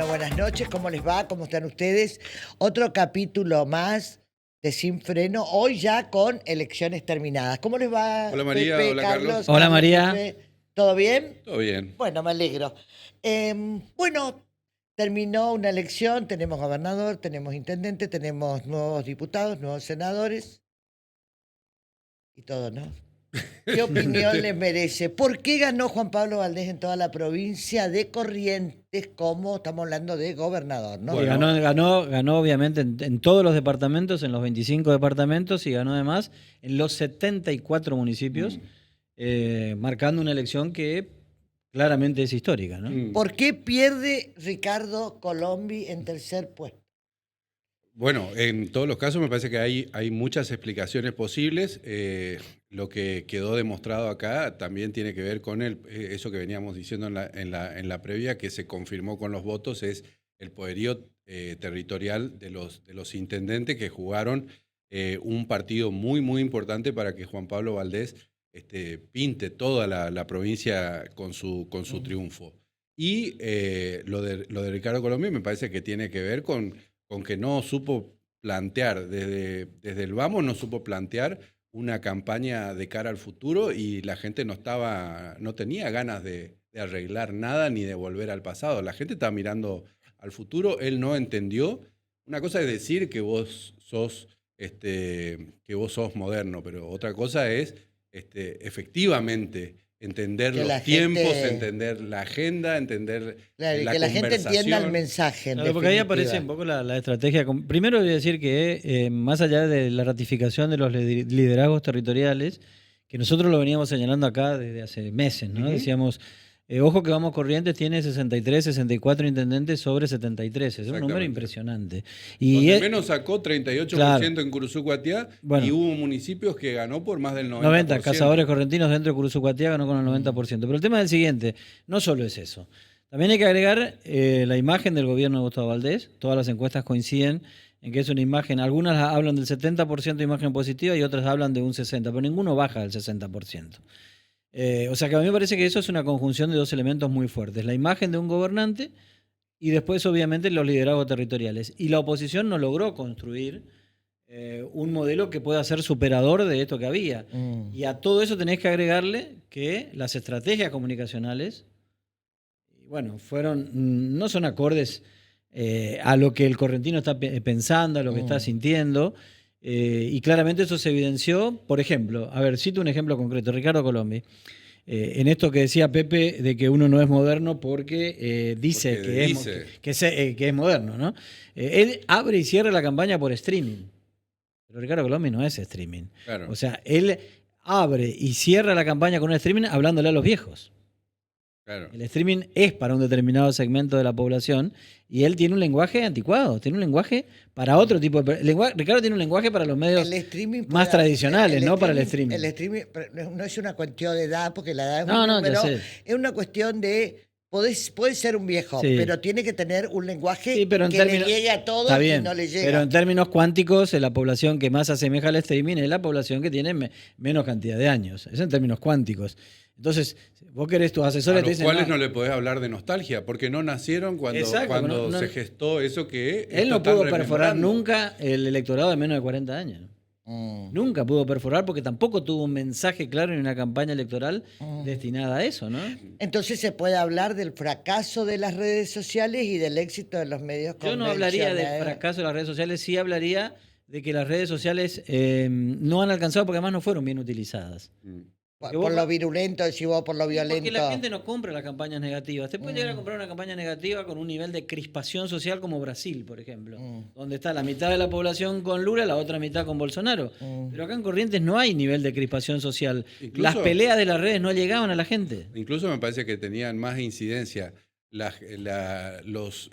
Bueno, buenas noches, ¿cómo les va? ¿Cómo están ustedes? Otro capítulo más de Sin Freno, hoy ya con elecciones terminadas. ¿Cómo les va, Hola María, Pepe, hola Carlos? Carlos. Hola Carlos, María. Pepe, ¿todo bien? Todo bien. Bueno, me alegro. Bueno, terminó una elección, tenemos gobernador, tenemos intendente, tenemos nuevos diputados, nuevos senadores y todo, ¿no? ¿Qué opinión les merece? ¿Por qué ganó Juan Pablo Valdés en toda la provincia de Corrientes, como estamos hablando de gobernador, ¿no? Sí, Bueno. ganó obviamente en todos los departamentos, en los 25 departamentos y ganó además en los 74 municipios, marcando una elección que claramente es histórica, ¿no? ¿Por qué pierde Ricardo Colombi en tercer puesto? Bueno, en todos los casos me parece que hay muchas explicaciones posibles. Lo que quedó demostrado acá también tiene que ver con eso que veníamos diciendo en la previa, que se confirmó con los votos, es el poderío territorial de los intendentes que jugaron un partido muy, muy importante para que Juan Pablo Valdés pinte toda la provincia con su triunfo. Y lo de Ricardo Colombi me parece que tiene que ver con que no supo plantear, desde el vamos no supo plantear una campaña de cara al futuro y la gente no tenía ganas de arreglar nada ni de volver al pasado. La gente estaba mirando al futuro, él no entendió. Una cosa es decir que vos sos moderno, pero otra cosa es efectivamente entender Que la los tiempos, gente- entender la agenda, entender Claro, y la que la gente entienda el conversación. mensaje, en Claro, porque ahí definitiva. aparece un poco la estrategia. Primero voy a decir que más allá de la ratificación de los liderazgos territoriales, que nosotros lo veníamos señalando acá desde hace meses, ¿no? Ujú. Decíamos, ojo que Vamos Corrientes tiene 63, 64 intendentes sobre 73, es un número Exactamente. impresionante. Donde Y menos sacó 38% claro. en Curuzucuatiá, Bueno. y hubo municipios que ganó por más del 90%. 90 cazadores correntinos dentro de Curuzucuatiá ganó con el 90%. Pero el tema es el siguiente, no solo es eso. También hay que agregar la imagen del gobierno de Gustavo Valdés. Todas las encuestas coinciden en que es una imagen, algunas hablan del 70% de imagen positiva y otras hablan de un 60%, pero ninguno baja del 60%. O sea que a mí me parece que eso es una conjunción de dos elementos muy fuertes. La imagen de un gobernante y después obviamente los liderazgos territoriales. Y la oposición no logró construir un modelo que pueda ser superador de esto que había. Y a todo eso tenés que agregarle que las estrategias comunicacionales, bueno, no son acordes a lo que el correntino está pensando, a lo que está sintiendo. Y claramente eso se evidenció, por ejemplo, a ver, cito un ejemplo concreto, Ricardo Colombi. En esto que decía Pepe de que uno no es moderno porque dice que es moderno, ¿no? Él abre y cierra la campaña por streaming. Pero Ricardo Colombi no es streaming. Claro. O sea, él abre y cierra la campaña con un streaming hablándole a los viejos. Claro. El streaming es para un determinado segmento de la población y él tiene un lenguaje anticuado, tiene un lenguaje para otro tipo de... Ricardo tiene un lenguaje para los medios más tradicionales, no para el streaming. El streaming no es una cuestión de edad, porque la edad es No, un no, número, ya sé. es una cuestión de... Puede ser un viejo, Sí. pero tiene que tener un lenguaje Sí, pero en que términos, le llegue a todos está bien, y no le llega. pero en términos cuánticos, la población que más asemeja al streaming es la población que tiene menos cantidad de años. Eso en términos cuánticos. Entonces, vos querés tus asesores A te los dicen... cuales no le podés hablar de nostalgia, porque no nacieron cuando se gestó eso que... Él no pudo perforar nunca el electorado de menos de 40 años. Nunca pudo perforar porque tampoco tuvo un mensaje claro en una campaña electoral destinada a eso, ¿no? Entonces se puede hablar del fracaso de las redes sociales y del éxito de los medios Yo no convencionales. hablaría del fracaso de las redes sociales, sí hablaría de que las redes sociales no han alcanzado porque además no fueron bien utilizadas. Por lo virulento, decís vos, por lo violento. Porque la gente no compra las campañas negativas. Te puede llegar a comprar una campaña negativa con un nivel de crispación social como Brasil, por ejemplo, donde está la mitad de la población con Lula, la otra mitad con Bolsonaro. Pero acá en Corrientes no hay nivel de crispación social. Las peleas de las redes no llegaban a la gente. Incluso me parece que tenían más incidencia los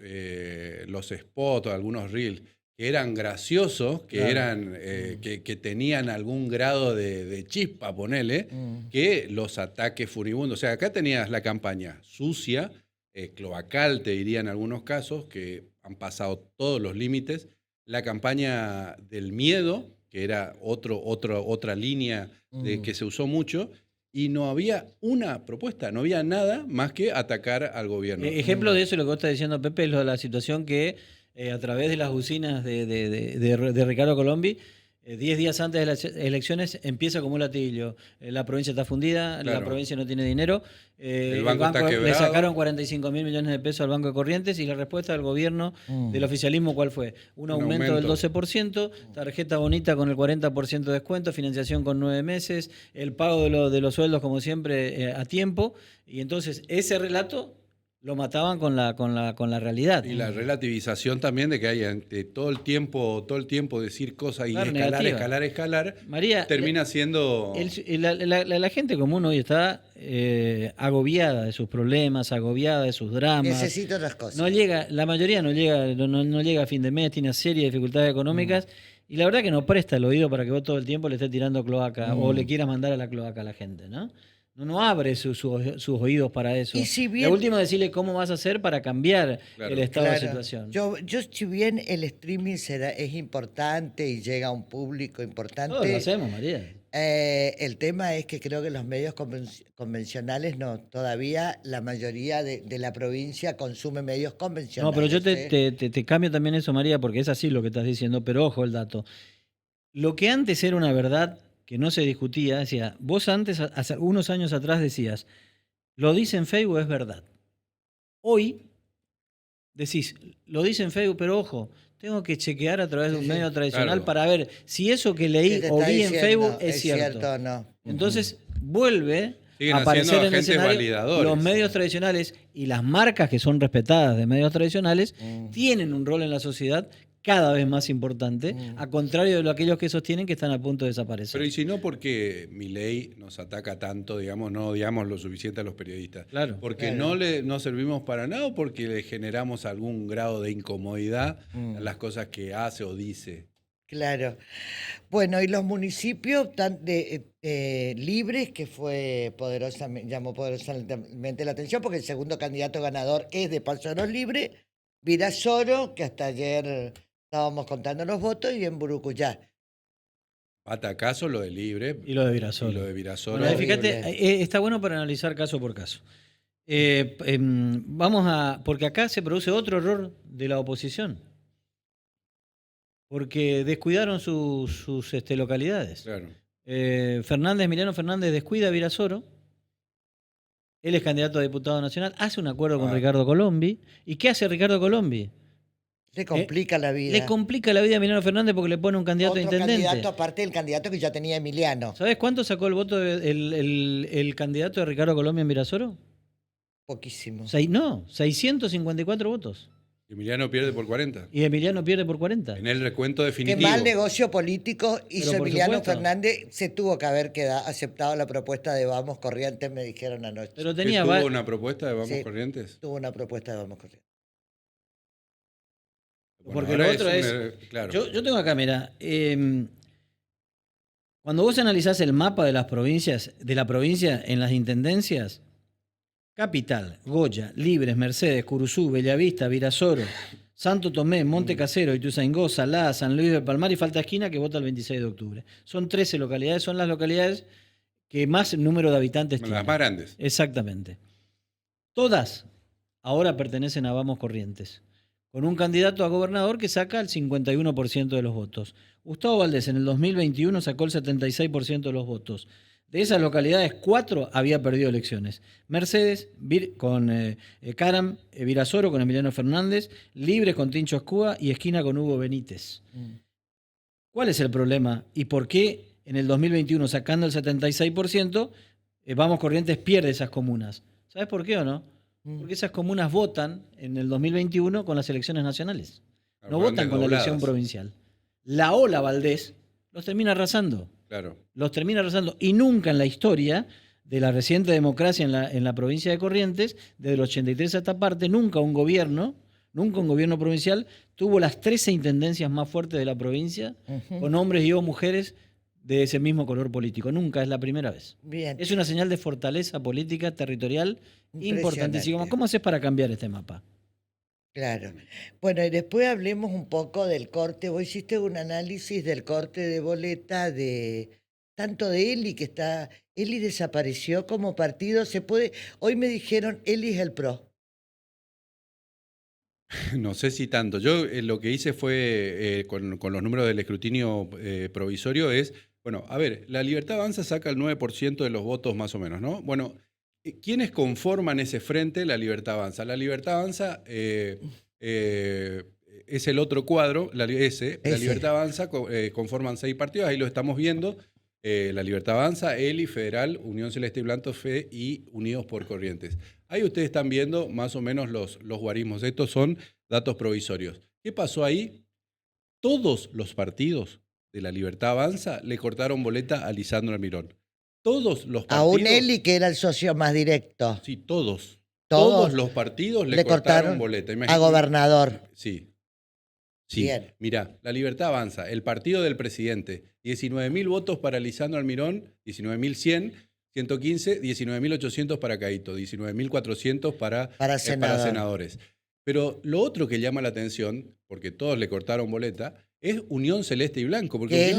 spots o algunos reels que eran graciosos, que Claro. eran que tenían algún grado de chispa, ponele, que los ataques furibundos. O sea, acá tenías la campaña sucia, cloacal, te diría en algunos casos, que han pasado todos los límites. La campaña del miedo, que era otra línea que se usó mucho. y no había una propuesta, no había nada más que atacar al gobierno. Ejemplo de eso, lo que vos estás diciendo, Pepe, es lo de la situación que a través de las usinas de Ricardo Colombi, 10 días antes de las elecciones empieza como un latillo. La provincia está fundida, la Claro. provincia no tiene dinero. El banco está le quebrado. sacaron 45.000 millones de pesos al Banco de Corrientes y la respuesta del gobierno, del oficialismo, ¿cuál fue? Un aumento del 12%, tarjeta bonita con el 40% de descuento, financiación con 9 meses, el pago de los sueldos, como siempre, a tiempo. Y entonces ese relato lo mataban con la realidad. Y la relativización también de que hay todo el tiempo decir cosas y Claro, escalar, María, termina siendo... La gente común hoy está agobiada de sus problemas, agobiada de sus dramas. Necesito otras cosas. No llega, la mayoría no llega a fin de mes, tiene una serie de dificultades económicas y la verdad que no presta el oído para que vos todo el tiempo le estés tirando cloaca o le quieras mandar a la cloaca a la gente, ¿no? No abre sus oídos para eso. Y si bien- La última, decirle cómo vas a hacer para cambiar Claro. el estado de Claro. situación. Yo, si bien el streaming es importante y llega a un público importante, Todos lo hacemos, María. el tema es que creo que los medios convencionales no, todavía la mayoría de la provincia consume medios convencionales. No, pero yo ¿eh? te cambio también eso, María, porque es así lo que estás diciendo, pero ojo el dato. Lo que antes era una verdad que no se discutía, decía, vos antes, hace unos años atrás decías, lo dice en Facebook, es verdad. Hoy decís, lo dice en Facebook, pero ojo, tengo que chequear a través de un Sí, sí. medio tradicional Claro. para ver si eso que leí ¿Qué te o está vi en diciendo? Facebook es ¿Es cierto. cierto o no? Entonces vuelve Siguen a aparecer haciendo en el agentes escenario. validadores. Los medios tradicionales y las marcas que son respetadas de medios tradicionales tienen un rol en la sociedad cada vez más importante, a contrario de lo aquellos que sostienen que están a punto de desaparecer. Pero y si no, porque Milei nos ataca tanto, digamos, no odiamos lo suficiente a los periodistas. Claro. Porque Claro. no servimos para nada o porque le generamos algún grado de incomodidad a las cosas que hace o dice. Claro. Bueno, y los municipios libres, que llamó poderosamente la atención, porque el segundo candidato ganador es de Paso a los Libres, Virasoro, que hasta ayer estábamos contando los votos, y en Burucuyá. Batacazo lo de Libre Y lo de Virasoro. y lo de Virasoro. Bueno, fíjate, Horrible. está bueno para analizar caso por caso. Porque acá se produce otro error de la oposición. Porque descuidaron sus localidades. Claro. Emiliano Fernández descuida a Virasoro. Él es candidato a diputado nacional, hace un acuerdo con Ricardo Colombi. ¿Y qué hace Ricardo Colombi? Le complica la vida. Le complica la vida a Emiliano Fernández porque le pone un candidato a Otro intendente. candidato aparte del candidato que ya tenía Emiliano. ¿Sabes cuánto sacó el voto el candidato de Ricardo Colombi en Virasoro? Poquísimo. 654 votos. Emiliano pierde por 40. Y Emiliano pierde por 40. En el recuento Qué definitivo. mal negocio político hizo Pero por Emiliano supuesto. Fernández. Se tuvo que haber aceptado la propuesta de Vamos Corrientes, me dijeron anoche. Pero ¿Que tenía tuvo una propuesta de Vamos Sí. Corrientes? Tuvo una propuesta de Vamos Corrientes. Bueno, Porque ahora lo otro claro. Yo tengo acá, mira, cuando vos analizás el mapa de las provincias, de la provincia en las intendencias, Capital, Goya, Libres, Mercedes, Curuzú, Bellavista, Virasoro, Santo Tomé, Monte Casero, Ituzaingó, Salada, San Luis del Palmar y Falta Esquina, que vota el 26 de octubre. Son 13 localidades, son las localidades que más número de habitantes tienen. Las más grandes. Exactamente. Todas ahora pertenecen a Vamos Corrientes, con un candidato a gobernador que saca el 51% de los votos. Gustavo Valdés en el 2021 sacó el 76% de los votos. De esas localidades, 4 había perdido elecciones. Mercedes con Caram, Virasoro con Emiliano Fernández, Libres con Tincho Escúa y Esquina con Hugo Benítez. ¿Cuál es el problema y por qué en el 2021, sacando el 76%, Vamos Corrientes pierde esas comunas? ¿Sabes por qué o no? Porque esas comunas votan en el 2021 con las elecciones nacionales. No Fueron votan con la elección desdobladas. provincial. La ola Valdés los termina arrasando. Claro. Los termina arrasando. Y nunca en la historia de la reciente democracia en la provincia de Corrientes, desde el 83 a esta parte, nunca un gobierno provincial tuvo las 13 intendencias más fuertes de la provincia, con hombres y o mujeres de ese mismo color político. Nunca, es la primera vez. Bien. Es una señal de fortaleza política, territorial, importantísima. Impresionante. ¿Cómo haces para cambiar este mapa? Claro. Bueno, y después hablemos un poco del corte. Vos hiciste un análisis del corte de boleta tanto de Eli, que está Eli desapareció como partido. Se puede. Hoy me dijeron, Eli es el PRO. No sé si tanto. Yo lo que hice fue, con los números del escrutinio provisorio, es, bueno, a ver, la Libertad Avanza saca el 9% de los votos más o menos, ¿no? Bueno, ¿quiénes conforman ese frente, la Libertad Avanza? La Libertad Avanza es el otro cuadro, la Libertad Avanza conforman 6 partidos, ahí lo estamos viendo. La Libertad Avanza, Eli, Federal, Unión Celeste y Blanco, FE y Unidos por Corrientes. Ahí ustedes están viendo más o menos los guarismos. Estos son datos provisorios. ¿Qué pasó ahí? Todos los partidos de la Libertad Avanza le cortaron boleta a Lisandro Almirón. Todos los partidos. A un Eli que era el socio más directo. Sí, todos. Todos Todos los partidos le cortaron boleta. A gobernador. Sí. Sí, Bien. mirá, la Libertad Avanza, el partido del presidente, 19.000 votos para Lisandro Almirón, 19.100, 115, 19.800 para Caíto, 19.400 para senadores. Pero lo otro que llama la atención, porque todos le cortaron boleta, es Unión Celeste y Blanco, porque Que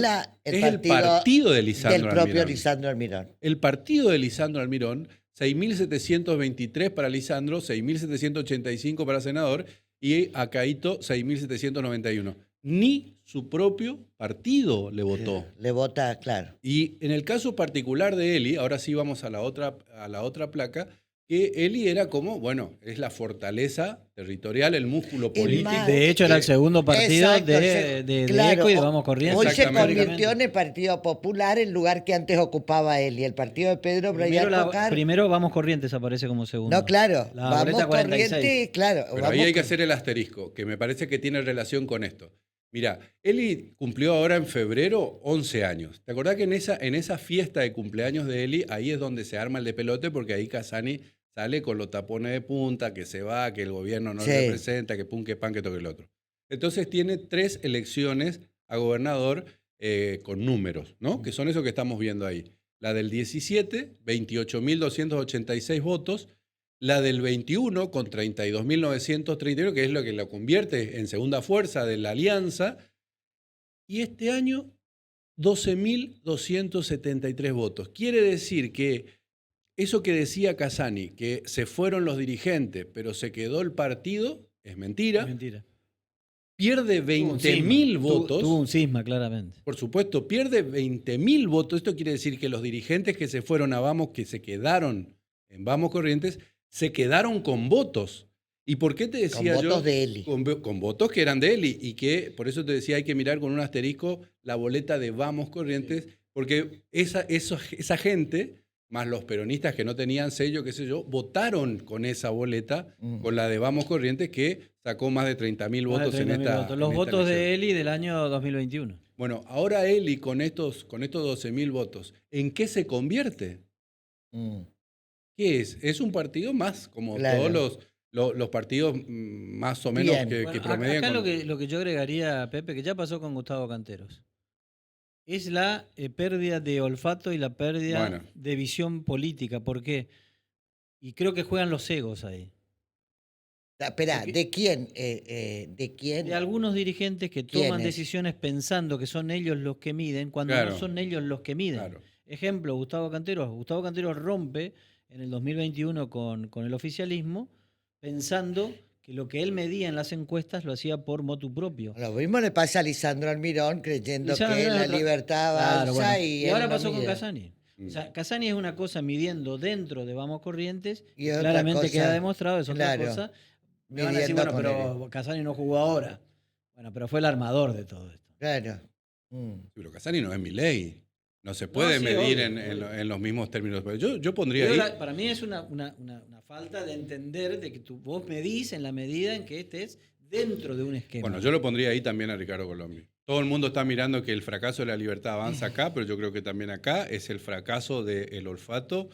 es el partido de Lisandro del propio Almirón. Lisandro Almirón. El partido de Lisandro Almirón, 6.723 para Lisandro, 6.785 para senador, y a Caíto 6.791. Ni su propio partido le votó. Le vota, claro. Y en el caso particular de Eli, ahora sí vamos a la otra placa, que Eli era como, bueno, es la fortaleza territorial, el músculo político. De hecho, era el segundo partido Exacto, de claro, ECO y de Vamos Corrientes. Hoy se convirtió en el Partido Popular, el lugar que antes ocupaba Eli, el partido de Pedro Bryan Tocar. Primero Vamos Corrientes aparece como segundo. No, claro. La Vamos boleta 46. Corrientes, claro. Pero vamos ahí hay que hacer el asterisco, que me parece que tiene relación con esto. Mira, Eli cumplió ahora en febrero 11 años. ¿Te acordás que en esa fiesta de cumpleaños de Eli, ahí es donde se arma el de pelote? Porque ahí Casani sale con los tapones de punta, que se va, que el gobierno no le representa, que pum, que pan, que toque el otro. Entonces tiene 3 elecciones a gobernador con números, ¿no? Que son eso que estamos viendo ahí. La del 17, 28.286 votos. La del 21 con 32.931, que es lo que lo convierte en segunda fuerza de la alianza. Y este año, 12.273 votos. Quiere decir que eso que decía Casani, que se fueron los dirigentes, pero se quedó el partido, es mentira. Es mentira. Pierde 20.000 votos. Tuvo un cisma, claramente. Por supuesto, pierde 20.000 votos. Esto quiere decir que los dirigentes que se fueron a Vamos, que se quedaron en Vamos Corrientes, se quedaron con votos. ¿Y por qué te decía yo? Con votos de Eli. Con votos que eran de Eli. Y que, por eso te decía, hay que mirar con un asterisco la boleta de Vamos Corrientes, porque esa gente, más los peronistas que no tenían sello, qué sé yo, votaron con esa boleta, con la de Vamos Corrientes, que sacó más de 30.000 votos en esta votos. Los votos de Eli del año 2021. Bueno, ahora Eli con estos 12.000 votos, ¿en qué se convierte? ¿Qué es? Es un partido más, como todos los partidos más o menos que promedian. Acá lo que yo agregaría, Pepe, que ya pasó con Gustavo Canteros, es la pérdida de olfato y la pérdida de visión política. ¿Por qué? Y creo que juegan los egos ahí. Espera, ¿de quién? ¿De quién? De algunos dirigentes que toman decisiones pensando que son ellos los que miden, cuando no son ellos los que miden. Claro. Ejemplo, Gustavo Canteros. Gustavo Canteros rompe en el 2021 con el oficialismo, pensando que lo que él medía en las encuestas lo hacía por motu propio. Lo mismo le pasa a Lisandro Almirón, creyendo que la libertad avanza y ahora pasó con Casani. O sea, Casani es una cosa midiendo dentro de Vamos Corrientes, y claramente queda demostrado, es otra cosa. Me van a decir, bueno, pero Casani no jugó ahora. Bueno, pero fue el armador de todo esto. Claro. Pero Casani no es Milei. No se puede medir en los mismos términos. Yo pondría ahí. Para mí es una falta de entender de que vos medís en la medida en que estés dentro de un esquema. Bueno, yo lo pondría ahí también a Ricardo Colombi. Todo el mundo está mirando que el fracaso de la libertad avanza acá, pero yo creo que también acá es el fracaso del olfato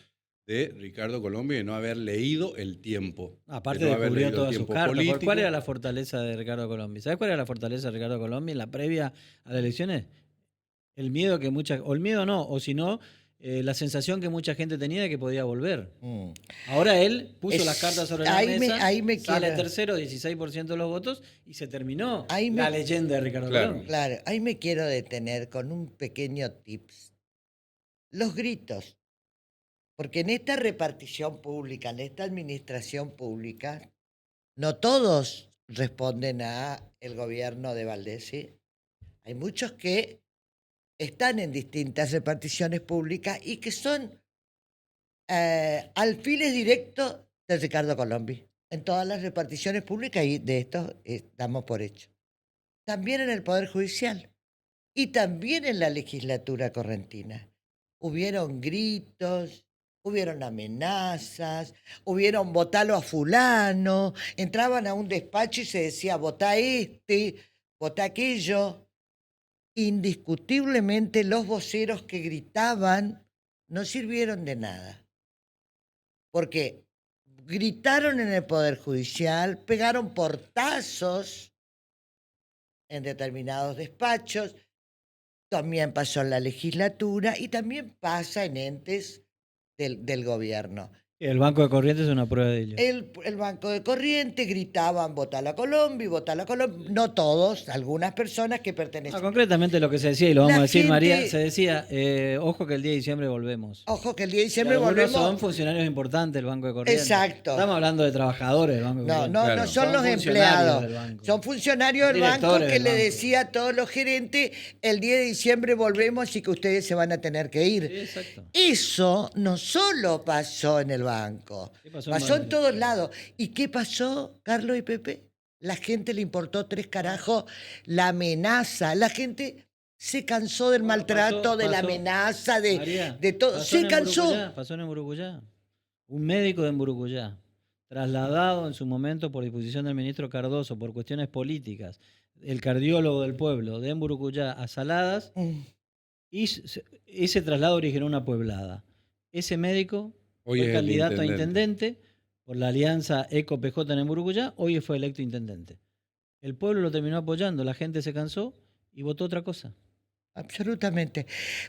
de Ricardo Colombi de no haber leído el tiempo. Aparte descubrió todas sus cartas. ¿Cuál era la fortaleza de Ricardo Colombi? ¿Sabes cuál era la fortaleza de Ricardo Colombi en la previa a las elecciones? El miedo que o el miedo no, o si no, la sensación que mucha gente tenía de que podía volver. Ahora él puso las cartas sobre la mesa, sale tercero, 16% de los votos, y se terminó la leyenda de Ricardo Colombi. Claro, ahí me quiero detener con un pequeño tips. Los gritos Porque en esta repartición pública, en esta administración pública, no todos responden a el gobierno de Valdés, ¿sí? Hay muchos que están en distintas reparticiones públicas y que son alfiles directos de Ricardo Colombi en todas las reparticiones públicas y de esto damos por hecho. También en el Poder Judicial y también en la legislatura correntina. Hubieron gritos, hubieron amenazas, hubieron votalo a fulano, entraban a un despacho y se decía votá este, votá aquello. Indiscutiblemente los voceros que gritaban no sirvieron de nada. Porque gritaron en el Poder Judicial, pegaron portazos en determinados despachos, también pasó en la legislatura y también pasa en entes del gobierno. El Banco de Corrientes es una prueba de ello. El Banco de Corrientes gritaban votala a Colombi, votala a Colombi. No todos, algunas personas que pertenecen. Concretamente lo que se decía, y lo vamos La a decir, gente- María, se decía, ojo que el día de diciembre volvemos. Ojo que el día de diciembre Algunos volvemos. son funcionarios importantes del Banco de Corrientes. Exacto. Estamos hablando de trabajadores del Banco de No, Corrientes. no, Claro. no son los funcionarios empleados. del banco. Son funcionarios del banco Directores que del le banco. decía a todos los gerentes, el día de diciembre volvemos y que ustedes se van a tener que ir. Sí, exacto. Eso no solo pasó en el banco, ¿Qué pasó pasó en Madrid? todos lados. ¿Y qué pasó, Carlos y Pepe? La gente le importó tres carajos la amenaza. La gente se cansó del Bueno, maltrato, de la pasó, amenaza, María, de todo. pasó Se en cansó. Emburucuyá, pasó en Emburucuyá. Un médico de Emburucuyá, trasladado en su momento por disposición del ministro Cardoso por cuestiones políticas, el cardiólogo del pueblo de Emburucuyá a Saladas, Mm. y ese traslado originó una pueblada. Ese médico Hoy fue es el candidato a intendente. intendente por la alianza ECO-PJ en Emburucuyá, hoy fue electo intendente. El pueblo lo terminó apoyando, la gente se cansó y votó otra cosa. Absolutamente.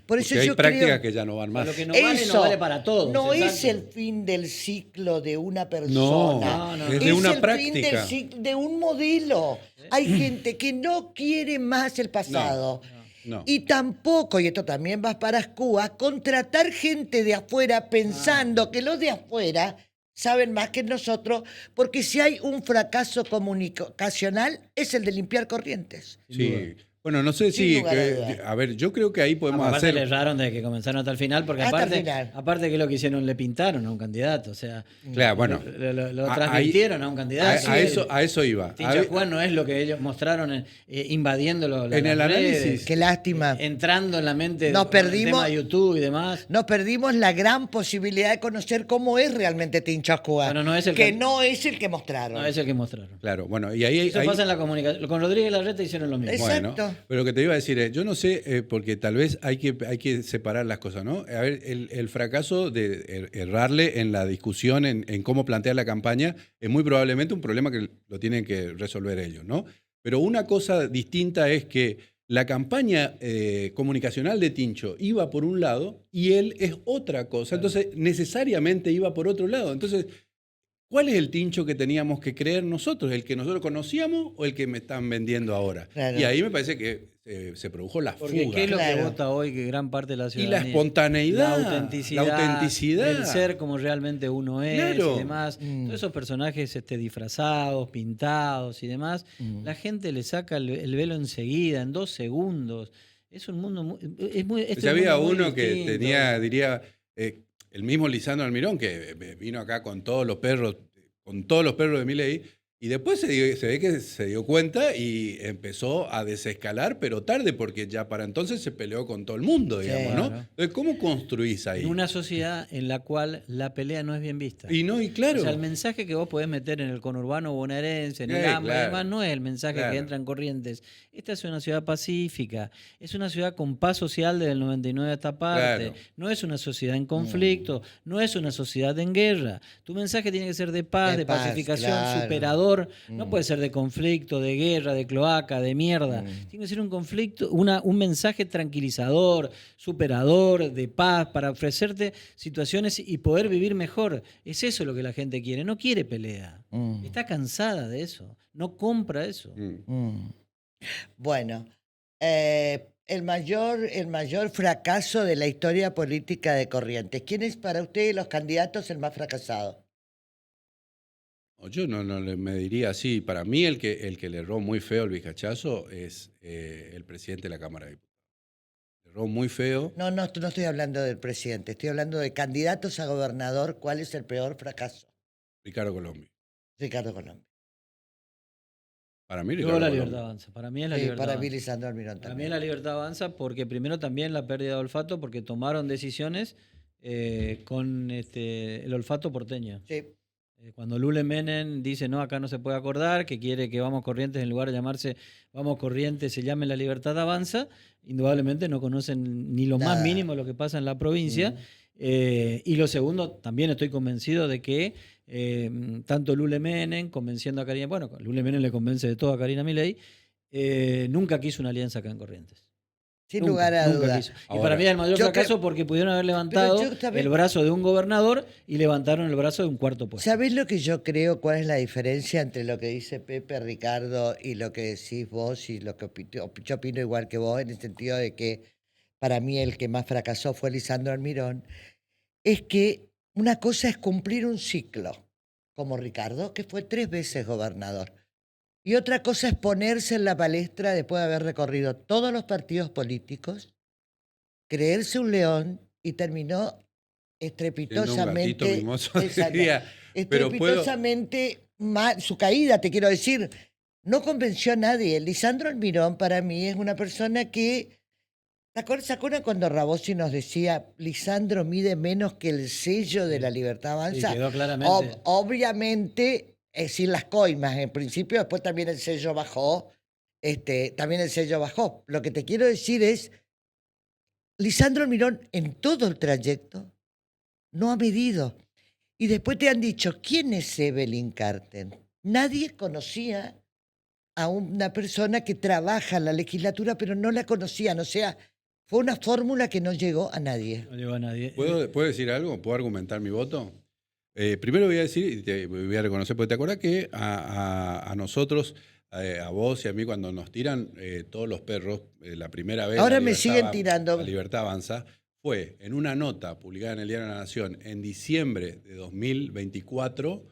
Por eso Porque hay yo prácticas creo que ya no van más. Lo que no vale, eso no vale para todos. no es exacto. el fin del ciclo de una persona. No, es no. de una el fin práctica. del ciclo de un modelo. Hay gente que no quiere más el pasado. No. Y tampoco, y esto también va para Cuba, contratar gente de afuera pensando que los de afuera saben más que nosotros, porque si hay un fracaso comunicacional es el de limpiar corrientes. Sin duda. Sí. Bueno, no sé Sin si. lugar a dudas. A ver, yo creo que ahí podemos Aparte le hacer. erraron desde que comenzaron hasta el final, porque Hasta el aparte, final. aparte que lo que hicieron, le pintaron a un candidato. O sea, Claro, bueno. lo ahí- transmitieron a un candidato. A eso iba. Tincha Juan no es lo que ellos mostraron invadiendo En el análisis. Qué lástima. entrando en la mente Nos con el perdimos- tema de YouTube y demás. Nos perdimos la gran posibilidad de conocer cómo es realmente Tinchascua, Bueno, no es el que que- no es el que mostraron. No es el que mostraron. Claro, bueno, y ahí. Eso ahí- pasa en la comunicación. Con Rodríguez Larreta hicieron lo mismo. Exacto. Bueno, pero lo que te iba a decir es, yo no sé, porque tal vez hay que separar las cosas, ¿no? A ver, el fracaso de errarle en la discusión, en cómo plantear la campaña, es muy probablemente un problema que lo tienen que resolver ellos, ¿no? Pero una cosa distinta es que la campaña comunicacional de Tincho iba por un lado y él es otra cosa, entonces necesariamente iba por otro lado. Entonces, ¿cuál es el Tincho que teníamos que creer nosotros? ¿El que nosotros conocíamos o el que me están vendiendo ahora? Claro. Y ahí me parece que se produjo la Porque fuga. ¿qué es lo que Claro. vota hoy que gran parte de la Y ciudadanía? la espontaneidad. La autenticidad. La autenticidad. El ser como realmente uno es Claro. y demás. Mm. Todos esos personajes disfrazados, pintados y demás. La gente le saca el velo enseguida, en 2 segundos. Es un mundo muy... Ya había uno que tenía, diría, el mismo Lisandro Almirón, que vino acá con todos los perros de Milei, y después se ve que se dio cuenta y empezó a desescalar, pero tarde, porque ya para entonces se peleó con todo el mundo, digamos, ¿no? Claro. Entonces, ¿cómo construís ahí? En una sociedad en la cual la pelea no es bien vista. Y claro. O sea, el mensaje que vos podés meter en el conurbano bonaerense, en el Sí, AMBA y claro. demás, no es el mensaje Claro. que entra en Corrientes. Esta es una ciudad pacífica, es una ciudad con paz social desde el 99 a esta parte, Claro. no es una sociedad en conflicto, no es una sociedad en guerra. Tu mensaje tiene que ser de paz, de paz, pacificación, claro. superador, no puede ser de conflicto, de guerra, de cloaca, de mierda. Tiene que ser un conflicto, un mensaje tranquilizador, superador, de paz, para ofrecerte situaciones y poder vivir mejor. Es eso lo que la gente quiere, no quiere pelea. Mm. Está cansada de eso, no compra eso. Mm. Mm. Bueno, el mayor fracaso de la historia política de Corrientes? ¿Quién es para usted de los candidatos el más fracasado? O yo no me diría así. Para mí el que le erró muy feo el vizcachazo es el presidente de la Cámara de Diputados. Le erró muy feo. No estoy hablando del presidente, estoy hablando de candidatos a gobernador. ¿Cuál es el peor fracaso? Ricardo Colombi. Ricardo Colombo. Para mí, Yo Ricardo la Colombi. libertad avanza. Para mí es la Sí, libertad para mí avanza. Lisandro Almirón Para mí también. la libertad avanza porque primero también la pérdida de olfato, porque tomaron decisiones con el olfato porteño. Sí. Cuando Lule Menem dice, no, acá no se puede acordar, que quiere que Vamos Corrientes, en lugar de llamarse Vamos Corrientes, se llame La Libertad Avanza, indudablemente no conocen ni lo más Nada. mínimo lo que pasa en la provincia. Y lo segundo, también estoy convencido de que tanto Lule Menem, convenciendo a Karina, bueno, Lule Menem le convence de todo a Karina Milei, nunca quiso una alianza acá en Corrientes. Sin Nunca, lugar a nunca duda. quiso. Y Ahora, para mí es el mayor yo fracaso creo- porque pudieron haber levantado yo también- el brazo de un gobernador y levantaron el brazo de un cuarto puesto. ¿Sabés lo que yo creo? ¿Cuál es la diferencia entre lo que dice Pepe, Ricardo, y lo que decís vos y lo que yo opino igual que vos, en el sentido de que para mí el que más fracasó fue Lisandro Almirón? Es que una cosa es cumplir un ciclo, como Ricardo, que fue 3 veces gobernador. Y otra cosa es ponerse en la palestra después de haber recorrido todos los partidos políticos, creerse un león y terminó Siendo un gatito estrepitosamente, mimoso, exacto, diría. Pero puedo, estrepitosamente mal, su caída, te quiero decir, no convenció a nadie. Lisandro Almirón para mí es una persona que, ¿se acuerdan cuando Rabossi nos decía, Lisandro mide menos que el sello de la Libertad Sí, Avanza? quedó claramente. Obviamente, sin las coimas en principio, después también el sello bajó, también el sello bajó. Lo que te quiero decir es, Lisandro Almirón en todo el trayecto no ha medido. Y después te han dicho, ¿quién es Evelyn Carten? Nadie conocía a una persona que trabaja en la legislatura, pero no la conocían. O sea, fue una fórmula que no llegó a nadie. No llegó a nadie. ¿puedo decir algo? ¿Puedo argumentar mi voto? Primero voy a decir, y te voy a reconocer, porque te acuerdas que a nosotros, a vos y a mí, cuando nos tiran todos los perros, la primera vez. Ahora La me Libertad siguen tirando. La Libertad Avanza fue en una nota publicada en el Diario de la Nación en diciembre de 2024,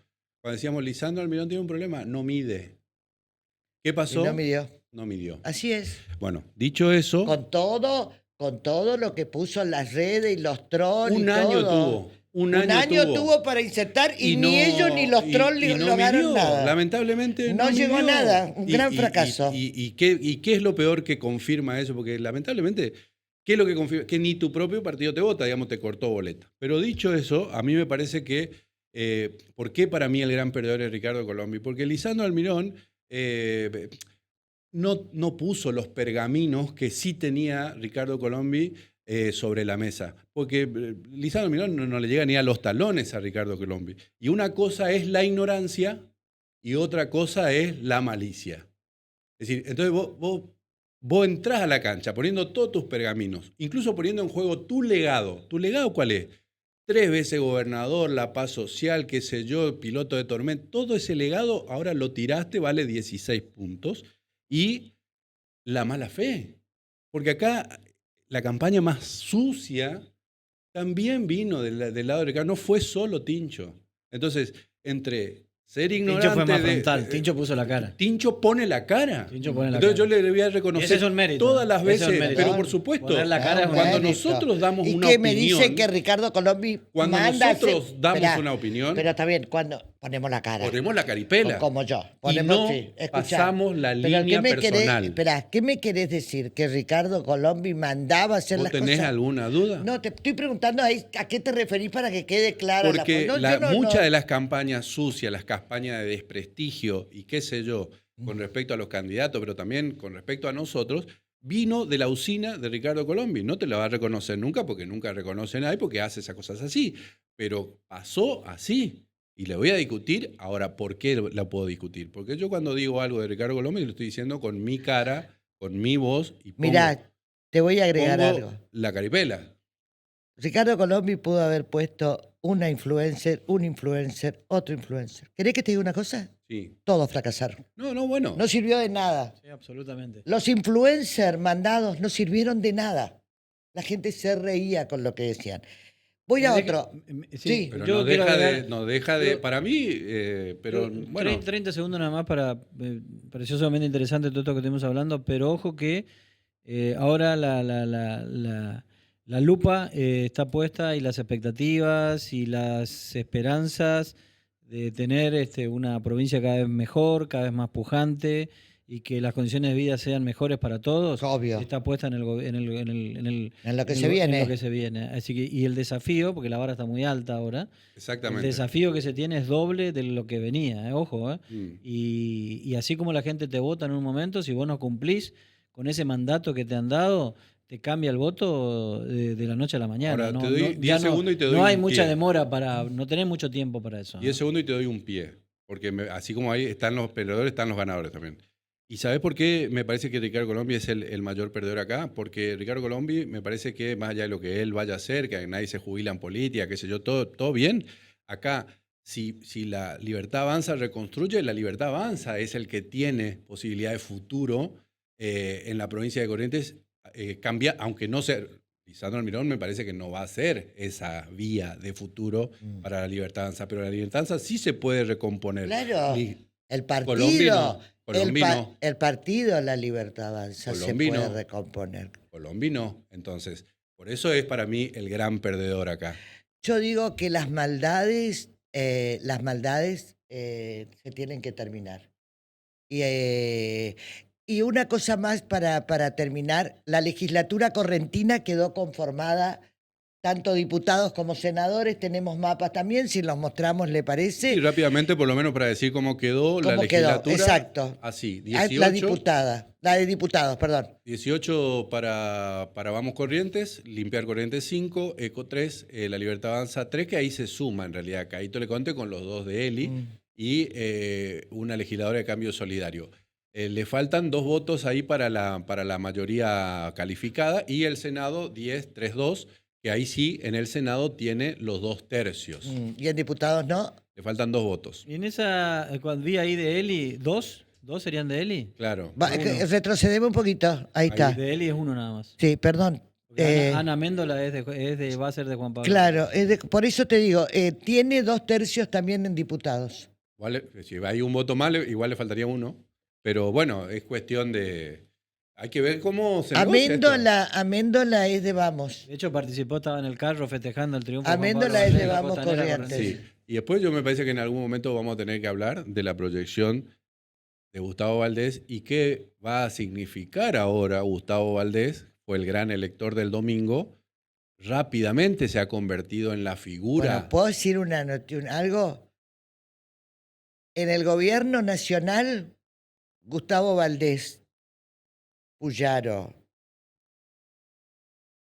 cuando decíamos, Lisandro Almirón tiene un problema, no mide. ¿Qué Y pasó? no midió. No midió. Así es. Bueno, dicho eso, Con todo lo que puso en las redes y los trolls un y año todo. tuvo. Un año tuvo. tuvo para insertar y no- ni ellos ni los trolls y no lograron midió. nada. Lamentablemente No llegó a midió. nada, un gran fracaso. ¿Y qué es lo peor que confirma eso? Porque lamentablemente, ¿qué es lo que confirma? Que ni tu propio partido te vota, digamos, te cortó boleta. Pero dicho eso, a mí me parece que, ¿por qué para mí el gran perdedor es Ricardo Colombi? Porque Lisandro Almirón no puso los pergaminos que sí tenía Ricardo Colombi sobre la mesa. Porque Lisandro Almirón no le llega ni a los talones a Ricardo Colombi. Y una cosa es la ignorancia y otra cosa es la malicia. Es decir, entonces vos entrás a la cancha poniendo todos tus pergaminos, incluso poniendo en juego tu legado. ¿Tu legado cuál es? 3 veces gobernador, la paz social, qué sé yo, piloto de tormenta. Todo ese legado ahora lo tiraste, vale 16 puntos. Y la mala fe. Porque acá la campaña más sucia también vino del lado de Ricardo. No fue solo Tincho. Entonces, entre ser ignorante... Tincho fue más frontal. Tincho puso la cara. Tincho pone la cara. Tincho pone la Entonces cara. yo le voy a Y ese reconocer es un mérito. todas las Ese es un veces, mérito. pero por supuesto, Poner la cara es un cuando mérito. nosotros damos ¿Y una qué opinión... me dice que Ricardo Colombi Cuando manda a hacer- nosotros damos Esperá, una opinión, Pero está bien, cuando ponemos la cara. ponemos la caripela. Como yo. Y Ponemos, no sí, escuchá. pasamos la Pero línea ¿qué me personal. Esperá, ¿qué me querés decir? ¿Que Ricardo Colombi mandaba a hacer ¿Vos las tenés cosas? alguna duda? No, te estoy preguntando ahí a qué te referís para que quede clara Porque la... No, yo no- muchas no- de las campañas sucias, las campañas de desprestigio y qué sé yo, con respecto a los candidatos, pero también con respecto a nosotros, vino de la usina de Ricardo Colombi. No te la va a reconocer nunca porque nunca reconoce a nadie porque hace esas cosas así. Pero pasó así. Y le voy a discutir. Ahora, ¿por qué la puedo discutir? Porque yo cuando digo algo de Ricardo Colombi lo estoy diciendo con mi cara, con mi voz y Mirá, te voy a agregar pongo algo. la caripela. Ricardo Colombi pudo haber puesto una influencer, un influencer, otro influencer. ¿Querés que te diga una cosa? Sí. Todos fracasaron. No, bueno. No sirvió de nada. Sí, absolutamente. Los influencers mandados no sirvieron de nada. La gente se reía con lo que decían. Voy a otro. Sí. Pero yo no quiero deja, agregar- no deja de, yo- para mí, pero bueno, 30 segundos nada más para... pareció sumamente interesante todo esto que estuvimos hablando, pero ojo que ahora la lupa está puesta y las expectativas y las esperanzas de tener una provincia cada vez mejor, cada vez más pujante y que las condiciones de vida sean mejores para todos, Obvio. está puesta en lo que En se viene. En lo que se viene. Así que, y el desafío, porque la vara está muy alta ahora, el exactamente. desafío que se tiene es doble de lo que venía, ojo. Mm. Y así como la gente te vota en un momento, si vos no cumplís con ese mandato que te han dado, te cambia el voto de la noche a la mañana. Ahora, no, te doy no, 10 segundos y te doy no hay un mucha pie. demora para... No tenés mucho tiempo para eso. 10 segundos y te doy un pie. Porque así como ahí están los perdedores, están los ganadores también. ¿Y sabes por qué me parece que Ricardo Colombi es el mayor perdedor acá? Porque Ricardo Colombi me parece que más allá de lo que él vaya a hacer, que nadie se jubila en política, qué sé yo, todo bien. Acá, si la libertad avanza, reconstruye, la libertad avanza, es el que tiene posibilidad de futuro en la provincia de Corrientes. Cambia, aunque no sea... Lisandro Almirón me parece que no va a ser esa vía de futuro para la libertad avanza, pero la libertad avanza sí se puede recomponer. Claro. El partido. Colombino. Colombino. El partido La Libertad Avanza Colombino. se puede recomponer. Colombi no. Entonces, por eso es para mí el gran perdedor acá. Yo digo que las maldades se tienen que terminar. Y una cosa más para terminar, la legislatura correntina quedó conformada, tanto diputados como senadores, tenemos mapas también, si los mostramos, ¿le parece? Y rápidamente, por lo menos para decir cómo quedó la ¿Cómo quedó? legislatura. Exacto. Así, La 18, de diputados, perdón. 18 para Vamos Corrientes, Limpiar Corrientes 5, Eco 3, La Libertad Avanza 3, que ahí se suma en realidad. Caíto le conté con los dos de Eli y una legisladora de Cambio Solidario. Le faltan 2 votos ahí para la mayoría calificada y el Senado 10-3-2, que ahí sí, en el Senado tiene los 2 tercios. Y en diputados no. Le faltan 2 votos. Y en esa, cuando vi ahí de Eli, ¿dos serían de Eli? Claro. Retrocedemos un poquito. Ahí está. De Eli es uno nada más. Sí, perdón. Porque Ana Méndola va a ser de Juan Pablo. Claro, por eso te digo, tiene 2 tercios también en diputados. Igual, si hay un voto más, igual le faltaría uno. Pero bueno, es cuestión de... Hay que ver cómo se negocia esto. Améndola es de Vamos. De hecho, participó, estaba en el carro festejando el triunfo. de Juan Améndola Pablo es de Valdés, la Vamos costanera Corrientes. correntina. Sí. Y después yo me parece que en algún momento vamos a tener que hablar de la proyección de Gustavo Valdés y qué va a significar ahora Gustavo Valdés, fue el gran elector del domingo, rápidamente se ha convertido en la figura. Bueno, ¿puedo decir algo? En el gobierno nacional, Gustavo Valdés, Puyaro,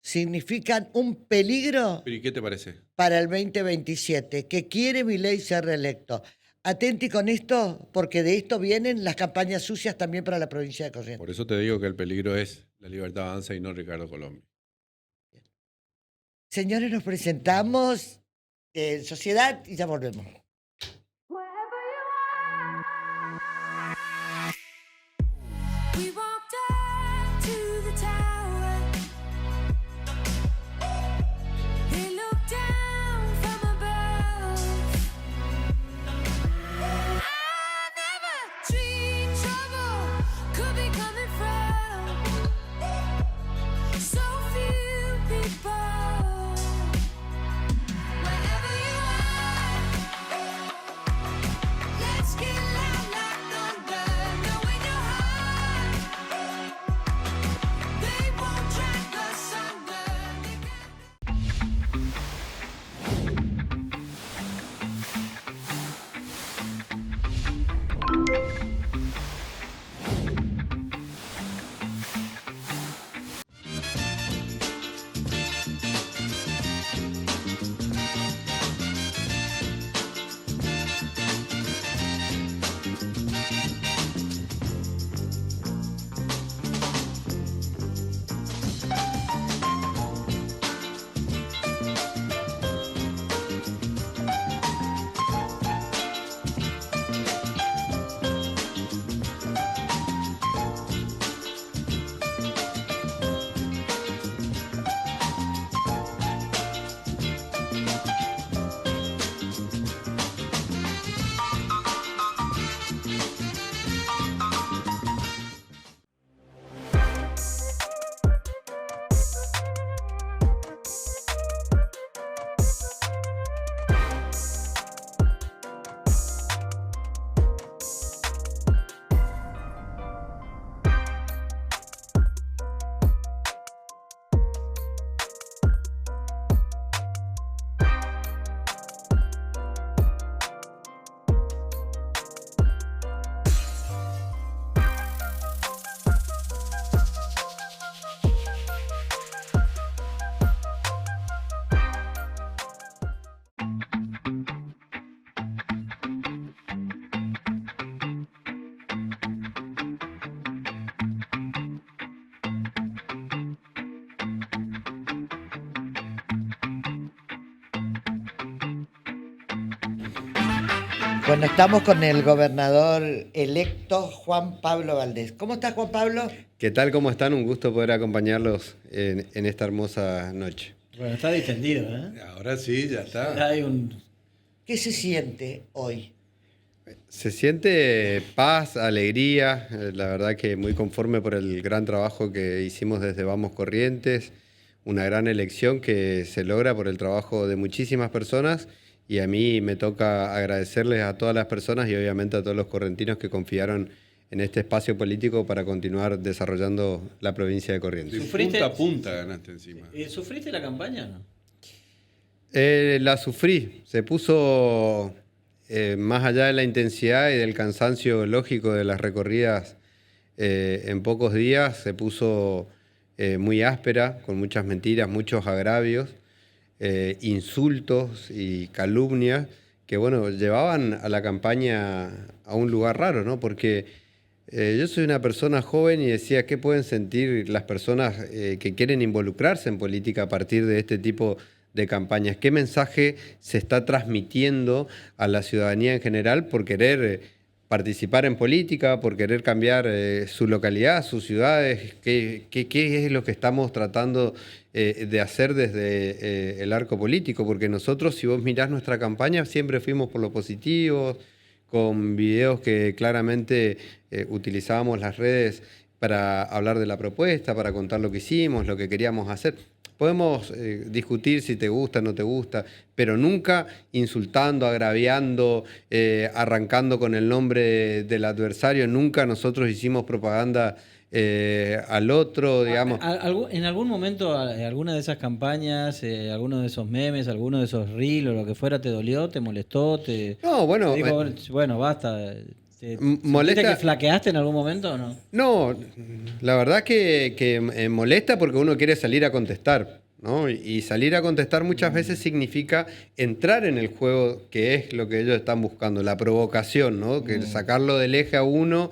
significan un peligro ¿Y qué te parece? para el 2027, que quiere Milei ser reelecto. Atenti con esto, porque de esto vienen las campañas sucias también para la provincia de Corrientes. Por eso te digo que el peligro es La Libertad Avanza y no Ricardo Colombi. Señores, nos presentamos en Sociedad y ya volvemos. We walked up to the tower. He looked down from above. I never dreamed trouble could be coming from so few people. Wherever you are, Bueno, estamos con el gobernador electo Juan Pablo Valdés. ¿Cómo estás, Juan Pablo? ¿Qué tal? ¿Cómo están? Un gusto poder acompañarlos en esta hermosa noche. Bueno, está distendido, ¿eh? Ahora sí, ya está. Hay un... ¿Qué se siente hoy? Se siente paz, alegría, la verdad que muy conforme por el gran trabajo que hicimos desde Vamos Corrientes, una gran elección que se logra por el trabajo de muchísimas personas y a mí me toca agradecerles a todas las personas y obviamente a todos los correntinos que confiaron en este espacio político para continuar desarrollando la provincia de Corrientes. De ¿Sufriste? punta a punta ganaste encima. ¿Sufriste la campaña o no? La sufrí, se puso más allá de la intensidad y del cansancio lógico de las recorridas en pocos días, se puso muy áspera, con muchas mentiras, muchos agravios, insultos y calumnias que, bueno, llevaban a la campaña a un lugar raro, ¿no? Porque yo soy una persona joven y decía, ¿qué pueden sentir las personas que quieren involucrarse en política a partir de este tipo de campañas? ¿Qué mensaje se está transmitiendo a la ciudadanía en general por querer participar en política, por querer cambiar su localidad, sus ciudades? ¿Qué es lo que estamos tratando de hacer desde el arco político? Porque nosotros, si vos mirás nuestra campaña, siempre fuimos por lo positivo, con videos que claramente utilizábamos las redes para hablar de la propuesta, para contar lo que hicimos, lo que queríamos hacer. Podemos discutir si te gusta o no te gusta, pero nunca insultando, agraviando, arrancando con el nombre del adversario. Nunca nosotros hicimos propaganda al otro, digamos. ¿En algún momento alguna de esas campañas, alguno de esos memes, alguno de esos reels o lo que fuera, te dolió, te molestó? No, bueno, te dijo, bueno, basta. molesta- ¿Sentiste que flaqueaste en algún momento o no? No, la verdad que molesta porque uno quiere salir a contestar, ¿no? Y salir a contestar muchas veces significa entrar en el juego, que es lo que ellos están buscando, la provocación, ¿no? Que sacarlo del eje a uno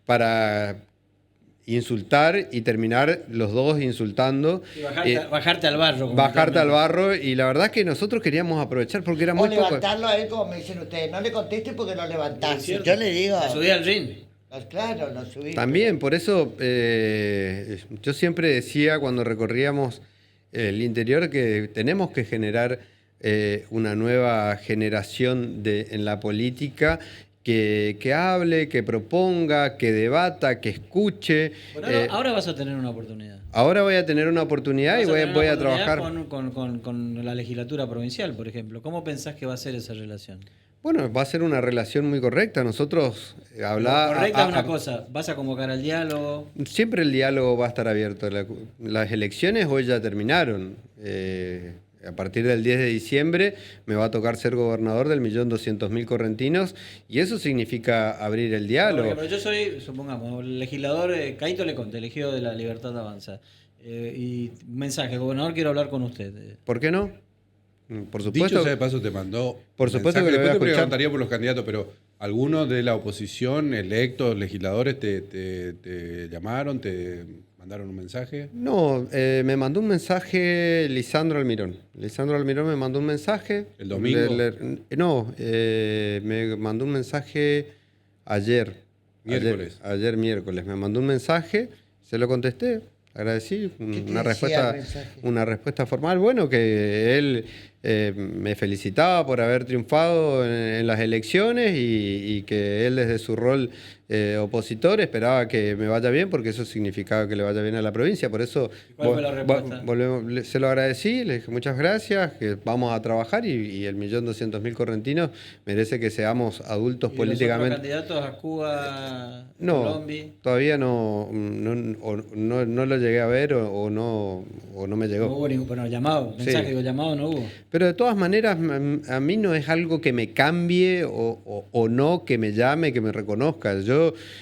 para insultar y terminar los dos insultando. Y bajarte al barro. como Bajarte al actualmente. barro, y la verdad que nosotros queríamos aprovechar porque era O muy poco. levantarlo a él como me dicen ustedes. No le conteste porque lo Es levantaste. cierto. Yo le digo... Me subí al ring. Claro, lo subí. También, por eso yo siempre decía cuando recorríamos el interior que tenemos que generar una nueva generación en la política que hable, que proponga, que debata, que escuche. Bueno, ahora vas a tener una oportunidad. Ahora voy a tener una oportunidad y Vas tener voy una a oportunidad trabajar. con la legislatura provincial, por ejemplo. ¿Cómo pensás que va a ser esa relación? Bueno, va a ser una relación muy correcta. Nosotros hablamos. Correcta es una cosa. ¿Vas a convocar al diálogo? Siempre el diálogo va a estar abierto. Las elecciones hoy ya terminaron. A partir del 10 de diciembre me va a tocar ser gobernador del 1.200.000 correntinos y eso significa abrir el Por diálogo. ejemplo, yo soy, supongamos, el legislador Caito Leconte, elegido de la Libertad Avanza. Y mensaje, gobernador, quiero hablar con usted. ¿Por qué no? Por Dicho supuesto. sea de paso, te mandó. Por supuesto mensaje. que lo voy a Después te escuchar. preguntaría por los candidatos, pero ¿algunos de la oposición, electos, legisladores, te llamaron, te mandaron un mensaje? No, me mandó un mensaje Lisandro Almirón. Lisandro Almirón me mandó un mensaje. ¿El domingo? No, me mandó un mensaje ayer. Miércoles. Ayer miércoles. Me mandó un mensaje, se lo contesté, agradecí. te Una decía el respuesta, mensaje? una respuesta formal. Bueno, que él me felicitaba por haber triunfado en las elecciones y que él desde su rol opositor esperaba que me vaya bien porque eso significaba que le vaya bien a la provincia. Por eso ¿Cuál fue la respuesta? se lo agradecí, le dije muchas gracias, que vamos a trabajar y el 1.200.000 correntinos merece que seamos adultos ¿Y políticamente. los otros candidatos a Cuba, No, Colombia? todavía no lo llegué a ver o no me No llegó. hubo ningún, bueno, llamado, Sí. mensaje o llamado no hubo. Pero de todas maneras, a mí no es algo que me cambie o no que me llame, que me reconozca. Yo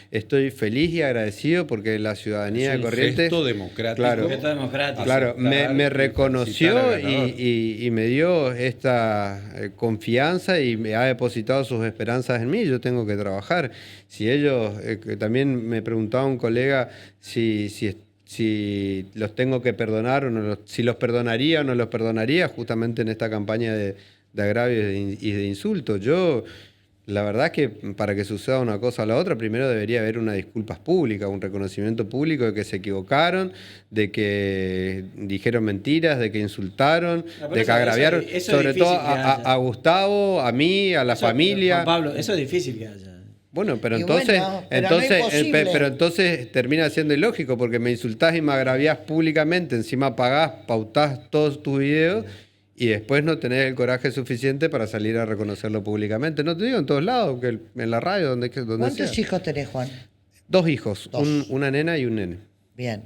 estoy feliz y agradecido porque la ciudadanía Es de un Corrientes... gesto democrático. Claro. Gesto democrático. Claro, Aceptar me y reconoció felicitar al ganador. y me dio esta confianza y me ha depositado sus esperanzas en mí. Yo tengo que trabajar. Si ellos, que también me preguntaba un colega si los tengo que perdonar o no, si los perdonaría o no los perdonaría, justamente en esta campaña de agravios y de insultos. Yo La verdad es que para que suceda una cosa o la otra, primero debería haber una disculpas pública, un reconocimiento público de que se equivocaron, de que dijeron mentiras, de que insultaron, pero de que agraviaron, eso es sobre difícil todo que haya. a Gustavo, a mí, a la Eso, familia. Juan Pablo, eso es difícil que haya. Bueno, pero Y entonces, bueno, pero no imposible. pero entonces termina siendo ilógico porque me insultás y me agraviás públicamente, encima pagás, pautás todos tus videos y después no tenés el coraje suficiente para salir a reconocerlo públicamente. No te digo en todos lados, que en la radio, donde ¿Cuántos sea. hijos tenés, Juan? 2 hijos, Dos. una nena y un nene. Bien.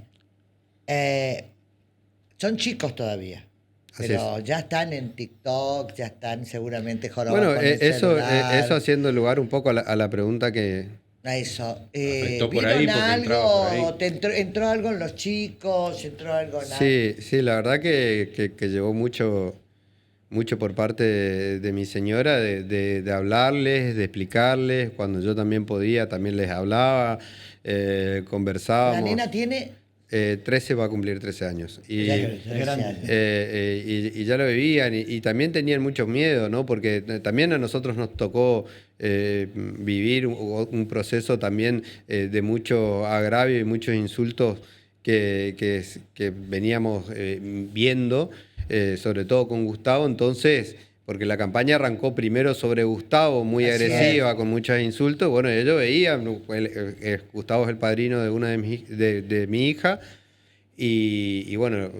Son chicos todavía. Así Pero ya están en TikTok, ya están seguramente jorobados Bueno, con el eso celular. haciendo lugar un poco a la pregunta que... A eso. Afectó por ¿Vieron ahí porque entraba por algo? ahí. ¿Te entró algo en los chicos? ¿Entró algo en Sí, sí, la verdad que llevó mucho por parte de mi señora, de hablarles, de explicarles. Cuando yo también podía, también les hablaba, La conversábamos. nena tiene 13 va a cumplir 13 años. Y, Ya es 13 grande. años. y ya lo vivían y también tenían mucho miedo, ¿no? Porque también a nosotros nos tocó vivir un proceso también de mucho agravio y muchos insultos que veníamos viendo, sobre todo con Gustavo. Entonces, porque la campaña arrancó primero sobre Gustavo, muy Así agresiva, con muchos insultos. Bueno, ellos veían, Gustavo es el padrino de una de mi hija, y bueno,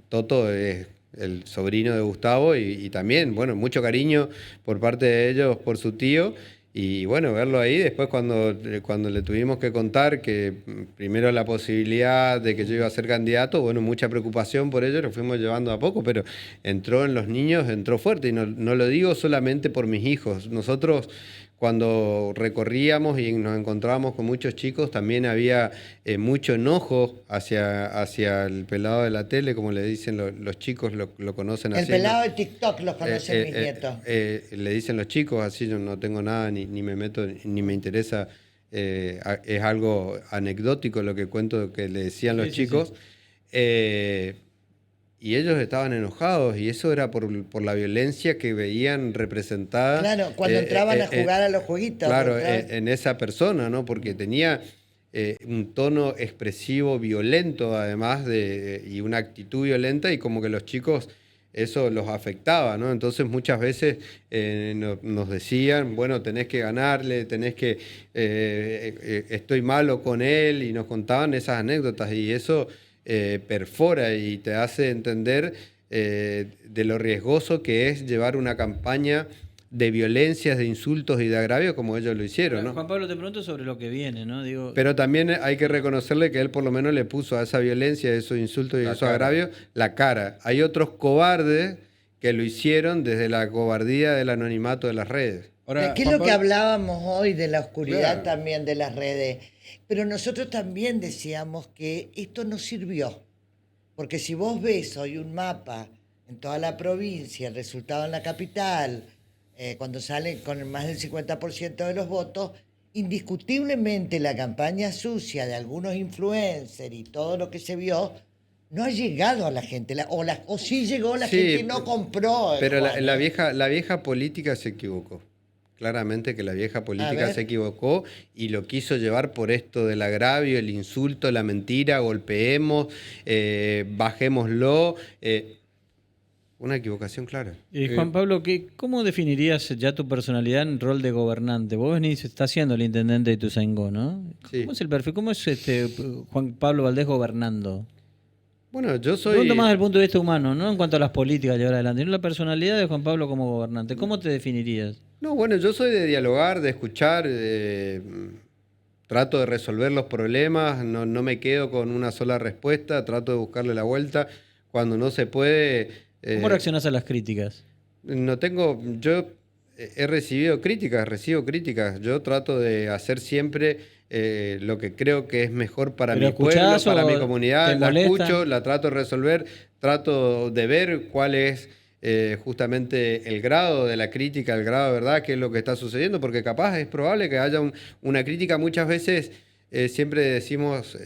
Toto es el sobrino de Gustavo, y también, bueno, mucho cariño por parte de ellos, por su tío. Y bueno, verlo ahí, después cuando le tuvimos que contar que primero la posibilidad de que yo iba a ser candidato, bueno, mucha preocupación por ello, lo fuimos llevando a poco, pero entró en los niños, entró fuerte, y no lo digo solamente por mis hijos. Nosotros cuando recorríamos y nos encontrábamos con muchos chicos, también había mucho enojo hacia el pelado de la tele, como le dicen los chicos, lo conocen el así. pelado ¿no? de TikTok los conocen mis nietos. Le dicen los chicos, así yo no tengo nada, ni me meto, ni me interesa. Es algo anecdótico lo que cuento que le decían los Sí, sí, chicos. Y ellos estaban enojados, y eso era por la violencia que veían representada. Claro, cuando entraban a jugar a los jueguitos. Claro, ¿verdad? en esa persona, ¿no? Porque tenía un tono expresivo violento, además, y una actitud violenta, y como que los chicos eso los afectaba, ¿no? Entonces muchas veces nos decían, bueno, tenés que ganarle, tenés que, estoy malo con él, y nos contaban esas anécdotas, y eso perfora y te hace entender de lo riesgoso que es llevar una campaña de violencias, de insultos y de agravio como ellos lo hicieron, ¿no? Juan Pablo, te pregunto sobre lo que viene, ¿no? Digo, Pero también hay que reconocerle que él por lo menos le puso a esa violencia, a esos insultos y a La esos cara. agravios, la cara. Hay otros cobardes que lo hicieron desde la cobardía del anonimato de las redes. Ahora, ¿Qué es Juan lo que Pablo- hablábamos hoy de la oscuridad Claro. también de las redes? Pero nosotros también decíamos que esto no sirvió. Porque si vos ves hoy un mapa en toda la provincia, el resultado en la capital, cuando sale con más del 50% de los votos, indiscutiblemente la campaña sucia de algunos influencers y todo lo que se vio no ha llegado a la gente. O sí llegó, la Sí, gente no compró. Pero Juan, la vieja política se equivocó. Claramente que la vieja política ver. se equivocó y lo quiso llevar por esto del agravio, el insulto, la mentira, golpeemos, bajémoslo. Una equivocación clara. Juan Pablo, ¿cómo definirías ya tu personalidad en rol de gobernante? Vos venís, estás siendo el intendente de Ituzaingó, ¿no? Sí. ¿Cómo es el perfil? ¿Cómo es Juan Pablo Valdés gobernando? Bueno, yo soy... Pregunto más desde el punto de vista humano, no en cuanto a las políticas de llevar adelante, sino la personalidad de Juan Pablo como gobernante. ¿Cómo te definirías? No, bueno, yo soy de dialogar, de escuchar, trato de resolver los problemas, no me quedo con una sola respuesta, trato de buscarle la vuelta. Cuando no se puede... ¿Cómo reaccionás a las críticas? Yo recibo críticas. Yo trato de hacer siempre lo que creo que es mejor para ¿Pero mi pueblo, escuchás para o mi te comunidad. La molesta? escucho, la trato de resolver, trato de ver cuál es justamente el grado de la crítica, el grado de verdad, qué es lo que está sucediendo, porque capaz es probable que haya una crítica. Muchas veces siempre decimos,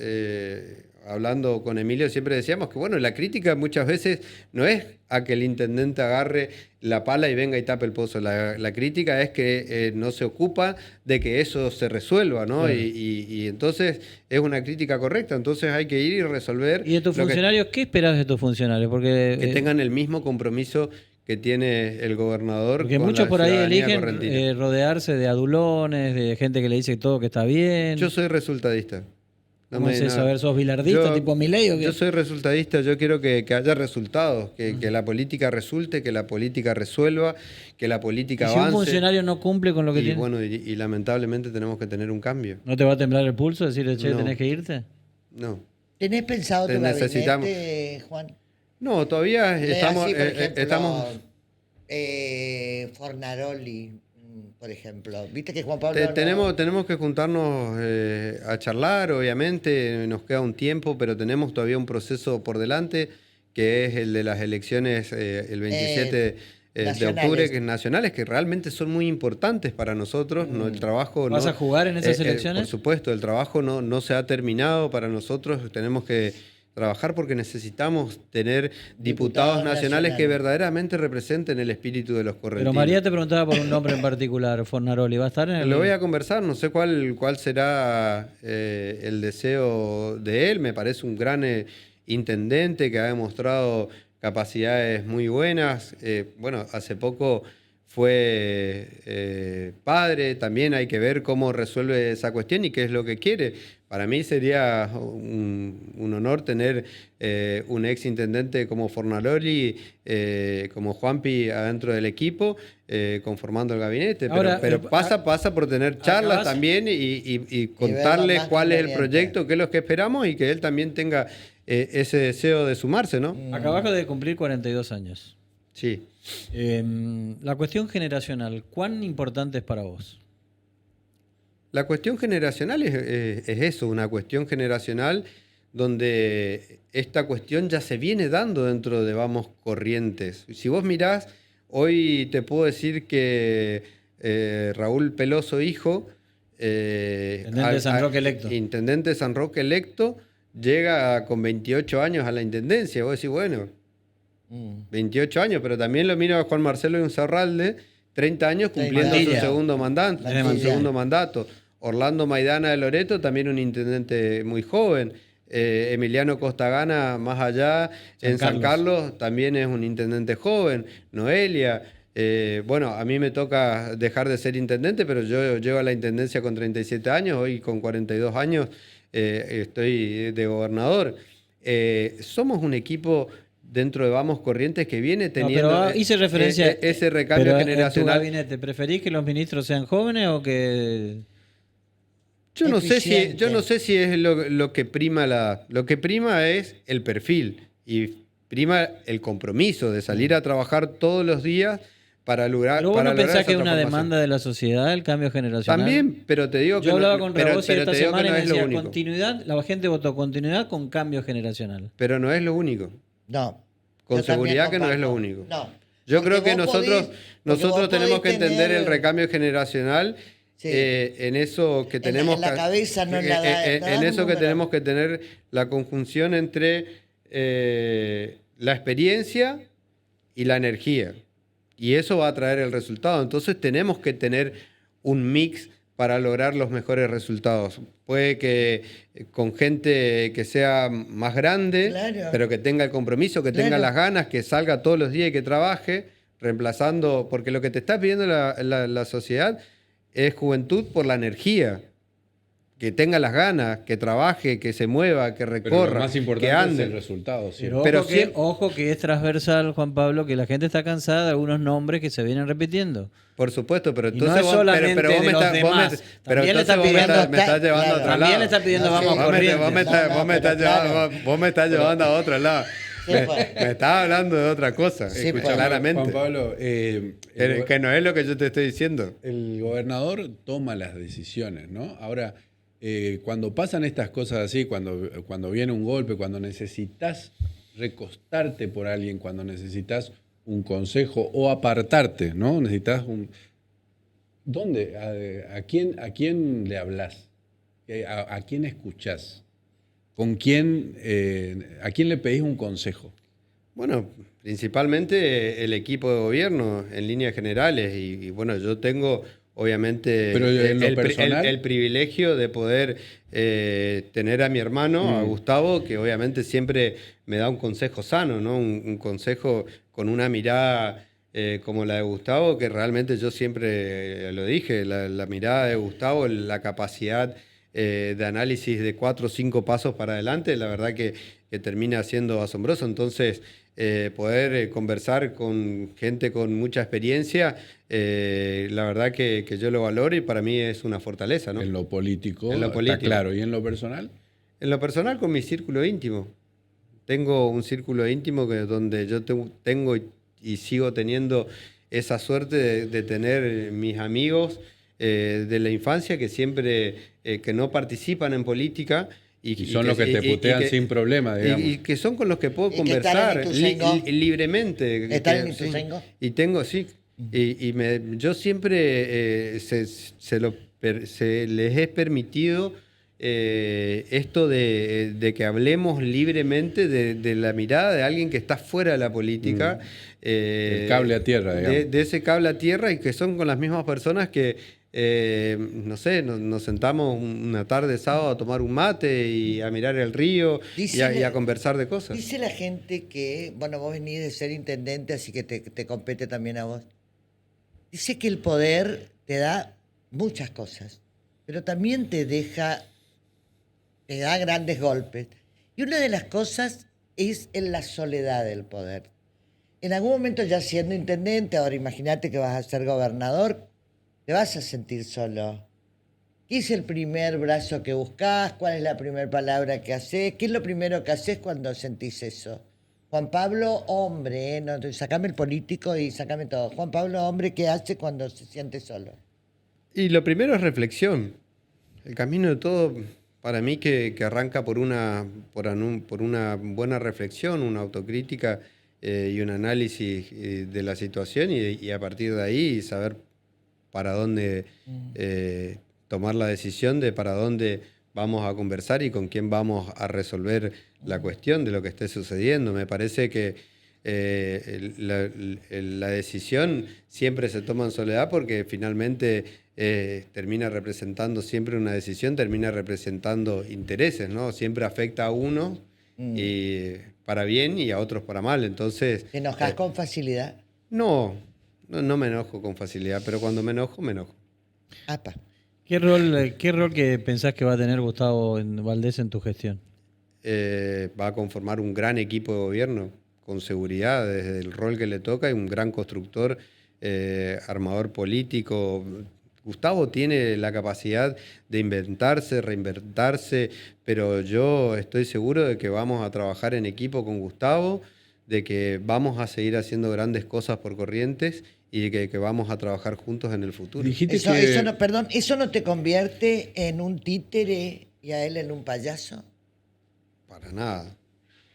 hablando con Emilio, siempre decíamos que, bueno, la crítica muchas veces no es a que el intendente agarre la pala y venga y tape el pozo. La crítica es que no se ocupa de que eso se resuelva, ¿no? Claro. Y entonces es una crítica correcta. Entonces hay que ir y resolver. ¿Y de tus lo que- funcionarios qué esperás de tus funcionarios? Porque, que tengan el mismo compromiso que tiene el gobernador. porque con muchos la por ahí ciudadanía eligen correntina. rodearse de adulones, de gente que le dice todo que está bien. Yo soy resultadista. No ¿Cómo me- es eso? no. A ver, ¿sos bilardista, Yo- tipo Milei o qué? Yo soy resultadista, yo quiero que haya resultados, que la política resulte, que la política resuelva, que la Y política si un avance. funcionario no cumple con lo que y tiene, bueno, y lamentablemente tenemos que tener un cambio. ¿no te va a temblar el pulso decirle, che, No. tenés que irte? No. ¿Tenés pensado Te tu necesitamos. gabinete, Juan? No, todavía estamos. Así, por ejemplo, estamos Fornaroli, por ejemplo. Viste que Juan Pablo... no- tenemos que juntarnos a charlar, obviamente, nos queda un tiempo, pero tenemos todavía un proceso por delante, que es el de las elecciones el 27 de nacionales. octubre, que es nacionales, que realmente son muy importantes para nosotros. No, el trabajo ¿Vas no- a jugar en esas elecciones? Por supuesto, el trabajo no se ha terminado para nosotros, tenemos que trabajar porque necesitamos tener diputados nacionales que verdaderamente representen el espíritu de los correntinos. Pero María te preguntaba por un nombre en particular, Fornaroli. ¿Va a estar en el...? Lo voy a conversar, no sé cuál será el deseo de él. Me parece un gran intendente que ha demostrado capacidades muy buenas. Bueno, hace poco fue padre, también hay que ver cómo resuelve esa cuestión y qué es lo que quiere. Para mí sería un honor tener un ex intendente como Fornaroli, como Juanpi adentro del equipo, conformando el gabinete. Ahora, pero pasa por tener charlas acabas- también y ver contarle lo más cuál es el conveniente. proyecto, qué es lo que esperamos y que él también tenga ese deseo de sumarse, ¿no? Acabas de cumplir 42 años. Sí. La cuestión generacional, ¿cuán importante es para vos? La cuestión generacional es eso, una cuestión generacional donde esta cuestión ya se viene dando dentro de Vamos Corrientes. Si vos mirás, hoy te puedo decir que Raúl Peloso, hijo, Intendente de San Roque electo. Intendente de San Roque electo, llega con 28 años a la intendencia. Vos decís, bueno, 28 años, pero también lo miro a Juan Marcelo Insaurralde, 30 años cumpliendo su Mantilla. segundo mandato. Mantilla. Su segundo mandato. Orlando Maidana de Loreto, también un intendente muy joven. Emiliano Costagana, más allá, en San Carlos, también es un intendente joven. Noelia. Bueno, a mí me toca dejar de ser intendente, pero yo llego a la intendencia con 37 años, hoy con 42 años estoy de gobernador. Somos un equipo dentro de Vamos Corrientes que viene teniendo pero hice referencia ese recambio pero en tu generacional. gabinete, ¿preferís que los ministros sean jóvenes o que...? Yo no sé Eficiente. si es lo que prima lo que prima es el perfil y prima el compromiso de salir a trabajar todos los días para lograr. ¿Pero vos para no lograr pensás esa que es una transformación. demanda de la sociedad el cambio generacional? También, pero te digo que Yo hablaba no, con pero, Rabosi pero esta te digo que semana no y me es lo decía único. continuidad, la gente votó continuidad con cambio generacional. Pero no es lo único. No. Con Yo también seguridad que no es lo comparto. único. No. Yo Porque creo que vos podés- nosotros vos tenemos que podés entender tener- el recambio generacional Sí. en eso que En la- tenemos en la que- cabeza, no en la da- en dame un eso que número. tenemos que tener la conjunción entre la experiencia y la energía. Y eso va a traer el resultado. Entonces tenemos que tener un mix para lograr los mejores resultados. Puede que con gente que sea más grande, Claro. pero que tenga el compromiso, que tenga Claro. las ganas, que salga todos los días y que trabaje, reemplazando, porque lo que te está pidiendo la sociedad es juventud por la energía. Que tenga las ganas, que trabaje, que se mueva, que Pero recorra, lo más que importante ande. es el resultado. ¿sí? Pero, Pero ojo que es transversal, Juan Pablo, que la gente está cansada de algunos nombres que se vienen repitiendo. Por supuesto, pero Y no entonces es solamente pero vos de me los estás, vos me- demás. pero También le entonces está vos me pidiendo estás, me estás esta- llevando a claro. otro También lado. le está pidiendo No, Vamos sí. Corrientes. Vos me estás pero claro. vos me estás llevando a otro lado. Sí, Me pues. estás hablando de otra cosa, Sí, escucha, pues. claramente. Juan Pablo, Que no es lo que yo te estoy diciendo. el gobernador toma las decisiones, ¿no? Ahora, cuando pasan estas cosas así, cuando viene un golpe, cuando necesitas recostarte por alguien, cuando necesitas un consejo o apartarte, ¿no? Necesitas un... ¿Dónde? ¿A quién le hablas? ¿A quién escuchás? ¿Con quién, a quién le pedís un consejo? Bueno, principalmente el equipo de gobierno en líneas generales y bueno, yo tengo obviamente Pero en lo personal. el privilegio de poder tener a mi hermano, a Gustavo, que obviamente siempre me da un consejo sano, ¿no? Un consejo con una mirada como la de Gustavo, que realmente yo siempre lo dije, la mirada de Gustavo, la capacidad de análisis de 4 o 5 pasos para adelante, la verdad que termina siendo asombroso. Entonces, poder conversar con gente con mucha experiencia, la verdad que yo lo valoro y para mí es una fortaleza, ¿no? En lo político, En lo está político. claro. ¿Y en lo personal? En lo personal, con mi círculo íntimo. Tengo un círculo íntimo donde yo tengo y sigo teniendo esa suerte de tener mis amigos de la infancia que siempre que no participan en política. Y son los que te putean sin problema, digamos. Y que son con los que puedo ¿Y que están conversar en Ituzaingó? libremente. ¿Están en Sí. Ituzaingó? Y tengo, sí. Yo siempre se les he permitido esto de que hablemos libremente de la mirada de alguien que está fuera de la política. El cable a tierra, digamos. De ese cable a tierra y que son con las mismas personas que no sé, nos sentamos una tarde de sábado a tomar un mate y a mirar el río y a conversar de cosas. Dice la gente que, bueno, vos venís de ser intendente, así que te compete también a vos. Dice que el poder te da muchas cosas, pero también te da grandes golpes. Y una de las cosas es en la soledad del poder. En algún momento ya siendo intendente, ahora imagínate que vas a ser gobernador, te vas a sentir solo. ¿Qué es el primer brazo que buscás? ¿Cuál es la primera palabra que haces? ¿Qué es lo primero que haces cuando sentís eso? Juan Pablo, hombre, no, sacame el político y sacame todo. Juan Pablo, hombre, ¿qué hace cuando se siente solo? Y lo primero es reflexión. El camino de todo, para mí, que arranca por una buena reflexión, una autocrítica y un análisis de la situación y a partir de ahí saber para dónde tomar la decisión de para dónde vamos a conversar y con quién vamos a resolver la cuestión de lo que esté sucediendo. Me parece que la decisión siempre se toma en soledad porque finalmente termina representando siempre una decisión, termina representando intereses, ¿no? Siempre afecta a uno y para bien y a otros para mal. Entonces, ¿Te enojas con facilidad? no me enojo con facilidad, pero cuando me enojo, me enojo. Apa. ¿Qué rol que pensás que va a tener Gustavo Valdés en tu gestión? Va a conformar un gran equipo de gobierno, con seguridad, desde el rol que le toca, y un gran constructor, armador político. Gustavo tiene la capacidad de inventarse, reinventarse, pero yo estoy seguro de que vamos a trabajar en equipo con Gustavo, de que vamos a seguir haciendo grandes cosas por Corrientes y de que vamos a trabajar juntos en el futuro. Dijiste Eso, que... eso no, perdón, ¿eso no te convierte en un títere y a él en un payaso? Para nada,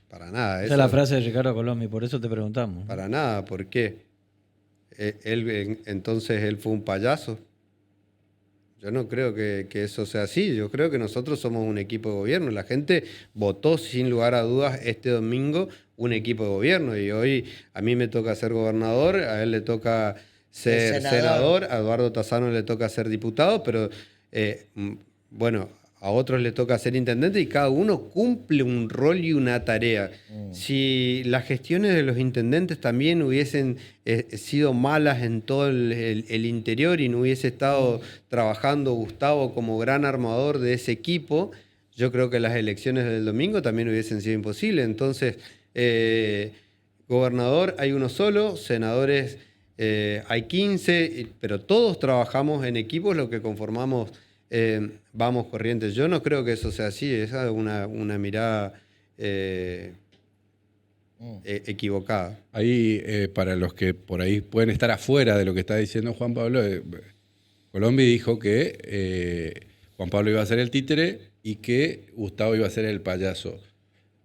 para nada. Esa es la frase de Ricardo Colombi, por eso te preguntamos. Para nada, ¿por qué? Entonces él fue un payaso. Yo no creo que eso sea así. Yo creo que nosotros somos un equipo de gobierno. La gente votó sin lugar a dudas este domingo un equipo de gobierno y hoy a mí me toca ser gobernador, a él le toca ser senador, a Eduardo Tazano le toca ser diputado, pero bueno, a otros le toca ser intendente y cada uno cumple un rol y una tarea. Si las gestiones de los intendentes también hubiesen sido malas en todo el interior y no hubiese estado trabajando Gustavo como gran armador de ese equipo, yo creo que las elecciones del domingo también hubiesen sido imposibles. Entonces, gobernador hay uno solo, senadores hay 15, pero todos trabajamos en equipos, lo que conformamos Vamos Corrientes. Yo no creo que eso sea así, esa es una mirada equivocada. Ahí, para los que por ahí pueden estar afuera de lo que está diciendo Juan Pablo, Colombi dijo que Juan Pablo iba a ser el títere y que Gustavo iba a ser el payaso.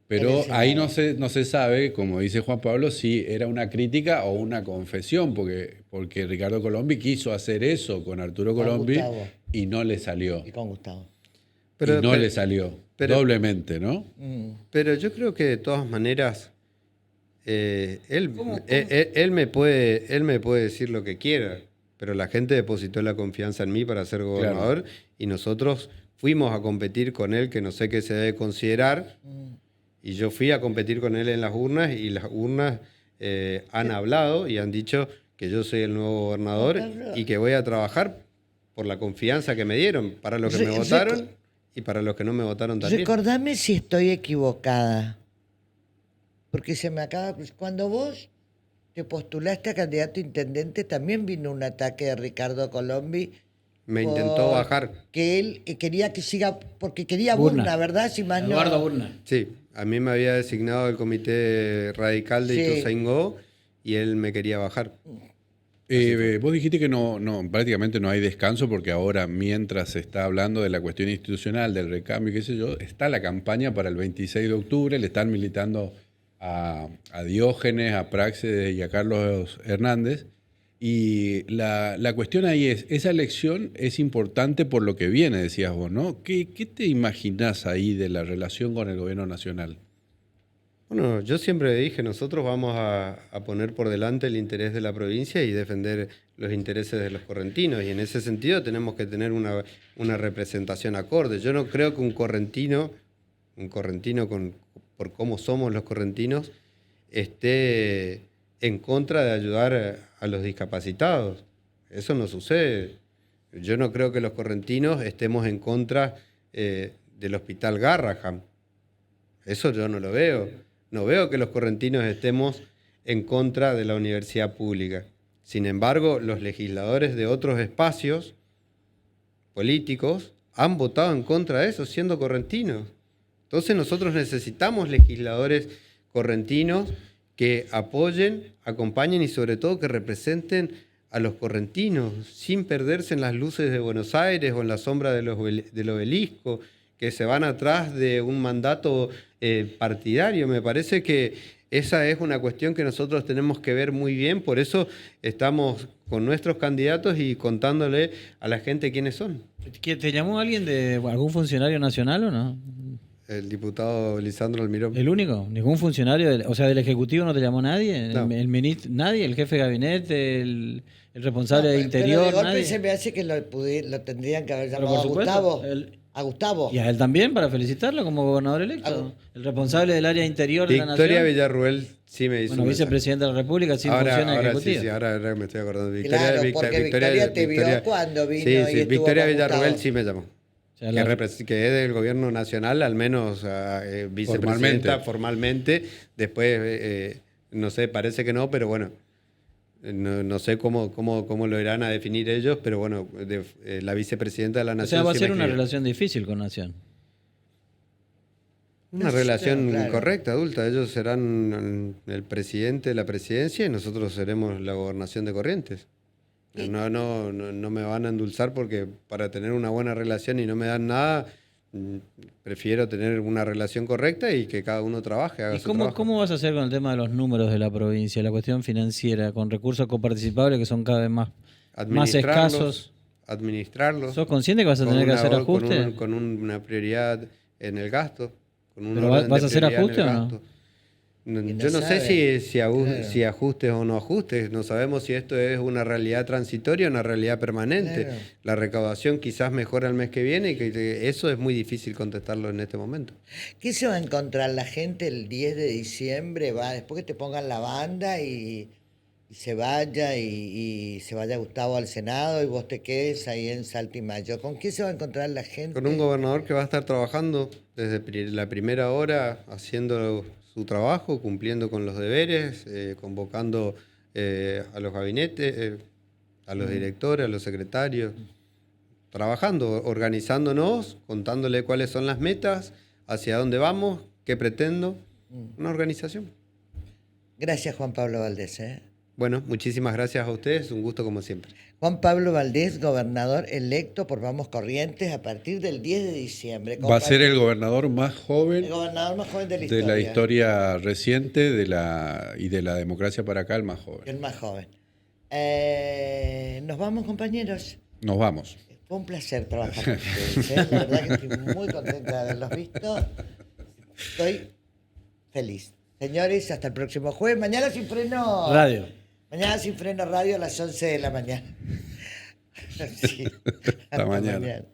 Pero ahí no se sabe, como dice Juan Pablo, si era una crítica o una confesión, porque Ricardo Colombi quiso hacer eso con Arturo Colombi Gustavo. y no le salió. Y con Gustavo. Le salió. Pero, doblemente, ¿no? pero yo creo que de todas maneras, él me puede decir lo que quiera, pero la gente depositó la confianza en mí para ser gobernador y nosotros fuimos a competir con él, que no sé qué se debe considerar, y yo fui a competir con él en las urnas y las urnas han hablado y han dicho que yo soy el nuevo gobernador y que voy a trabajar por la confianza que me dieron, para los que me votaron y para los que no me votaron también. Recordame si estoy equivocada. Porque se me acaba. Cuando vos te postulaste a candidato a intendente, también vino un ataque de Ricardo Colombi. Me intentó bajar. Que él quería que siga. Porque quería Burna. Burna, ¿verdad? Si más Eduardo no. Burna. Sí, a mí me había designado el comité radical de Sí. Ituzaingó y él me quería bajar. Vos dijiste que prácticamente no hay descanso porque ahora, mientras se está hablando de la cuestión institucional, del recambio, qué sé yo, está la campaña para el 26 de octubre, le están militando a Diógenes, a Praxedes y a Carlos Hernández. Y la cuestión ahí es, esa elección es importante por lo que viene, decías vos, ¿no? ¿Qué te imaginás ahí de la relación con el gobierno nacional? Bueno, yo siempre dije, nosotros vamos a poner por delante el interés de la provincia y defender los intereses de los correntinos. Y en ese sentido tenemos que tener una representación acorde. Yo no creo que un correntino por cómo somos los correntinos, esté en contra de ayudar a los discapacitados. Eso no sucede. Yo no creo que los correntinos estemos en contra del Hospital Garraham. Eso yo no lo veo. No veo que los correntinos estemos en contra de la universidad pública. Sin embargo, los legisladores de otros espacios políticos han votado en contra de eso, siendo correntinos. Entonces nosotros necesitamos legisladores correntinos que apoyen, acompañen y sobre todo que representen a los correntinos, sin perderse en las luces de Buenos Aires o en la sombra del obelisco, que se van atrás de un mandato partidario. Me parece que esa es una cuestión que nosotros tenemos que ver muy bien, por eso estamos con nuestros candidatos y contándole a la gente quiénes son. ¿Te llamó alguien de algún funcionario nacional o no? El diputado Lisandro Almirón. ¿El único? ¿Ningún funcionario? O sea, del Ejecutivo no te llamó nadie. No. ¿El ministro? ¿Nadie? ¿El jefe de gabinete? ¿El responsable de Pero Interior? de golpe ¿Nadie? se me hace que lo tendrían que haber Pero llamado a por supuesto, Gustavo. a Gustavo. Y a él también para felicitarlo como gobernador electo. El responsable del área interior de la Victoria nación. Villarruel sí me hizo Bueno, un mensaje. vicepresidente de la República sin ahora, funciones ahora ejecutivas. sí, ahora me estoy acordando. Claro, porque Victoria te vio cuando vino y estuvo Victoria con Villarruel Gustavo. sí me llamó. O sea, la- Que es del gobierno nacional, al menos vicepresidenta formalmente. Después, no sé, parece que no, pero bueno, no sé cómo lo irán a definir ellos, pero bueno, la vicepresidenta de la o nación. sea, va a sí ser me una escribió. relación difícil con Nación. Una relación Claro. correcta, adulta. Ellos serán el presidente de la presidencia y nosotros seremos la gobernación de Corrientes. No me van a endulzar porque para tener una buena relación y no me dan nada, prefiero tener una relación correcta y que cada uno trabaje, haga ¿Y su trabajo. cómo vas a hacer con el tema de los números de la provincia, la cuestión financiera, con recursos coparticipables que son cada vez más escasos? Administrarlos. ¿Sos consciente que vas a con tener que una hacer or- ajustes? con una prioridad en el gasto. Con un ¿Pero orden vas de a hacer prioridad en ajuste el o no? gasto. No, Y no yo no sé sabe. si ajustes o no ajustes. No sabemos si esto es una realidad transitoria o una realidad permanente. Claro. La recaudación quizás mejora el mes que viene y que eso es muy difícil contestarlo en este momento. ¿Qué se va a encontrar la gente el 10 de diciembre? Va después que te pongan la banda y se vaya y se vaya Gustavo al Senado y vos te quedes ahí en Saltimayo. ¿Con qué se va a encontrar la gente? Con un gobernador que va a estar trabajando desde la primera hora, haciendo su trabajo, cumpliendo con los deberes, convocando a los gabinetes, a los directores, a los secretarios, trabajando, organizándonos, contándole cuáles son las metas, hacia dónde vamos, qué pretendo. Una organización. Gracias, Juan Pablo Valdés. Bueno, muchísimas gracias a ustedes, un gusto como siempre. Juan Pablo Valdés, gobernador electo por Vamos Corrientes a partir del 10 de diciembre. Va a ser el gobernador más el joven gobernador más joven de la de historia. la historia reciente y de la democracia para acá, el más joven. El más joven. Nos vamos, compañeros. Nos vamos. Fue un placer trabajar con ustedes. ¿Eh? La verdad que estoy muy contenta de haberlos visto. Estoy feliz. Señores, hasta el próximo jueves. Mañana sin freno. Radio. Mañana sin freno radio a las 11 de la mañana. Sí. Hasta mañana.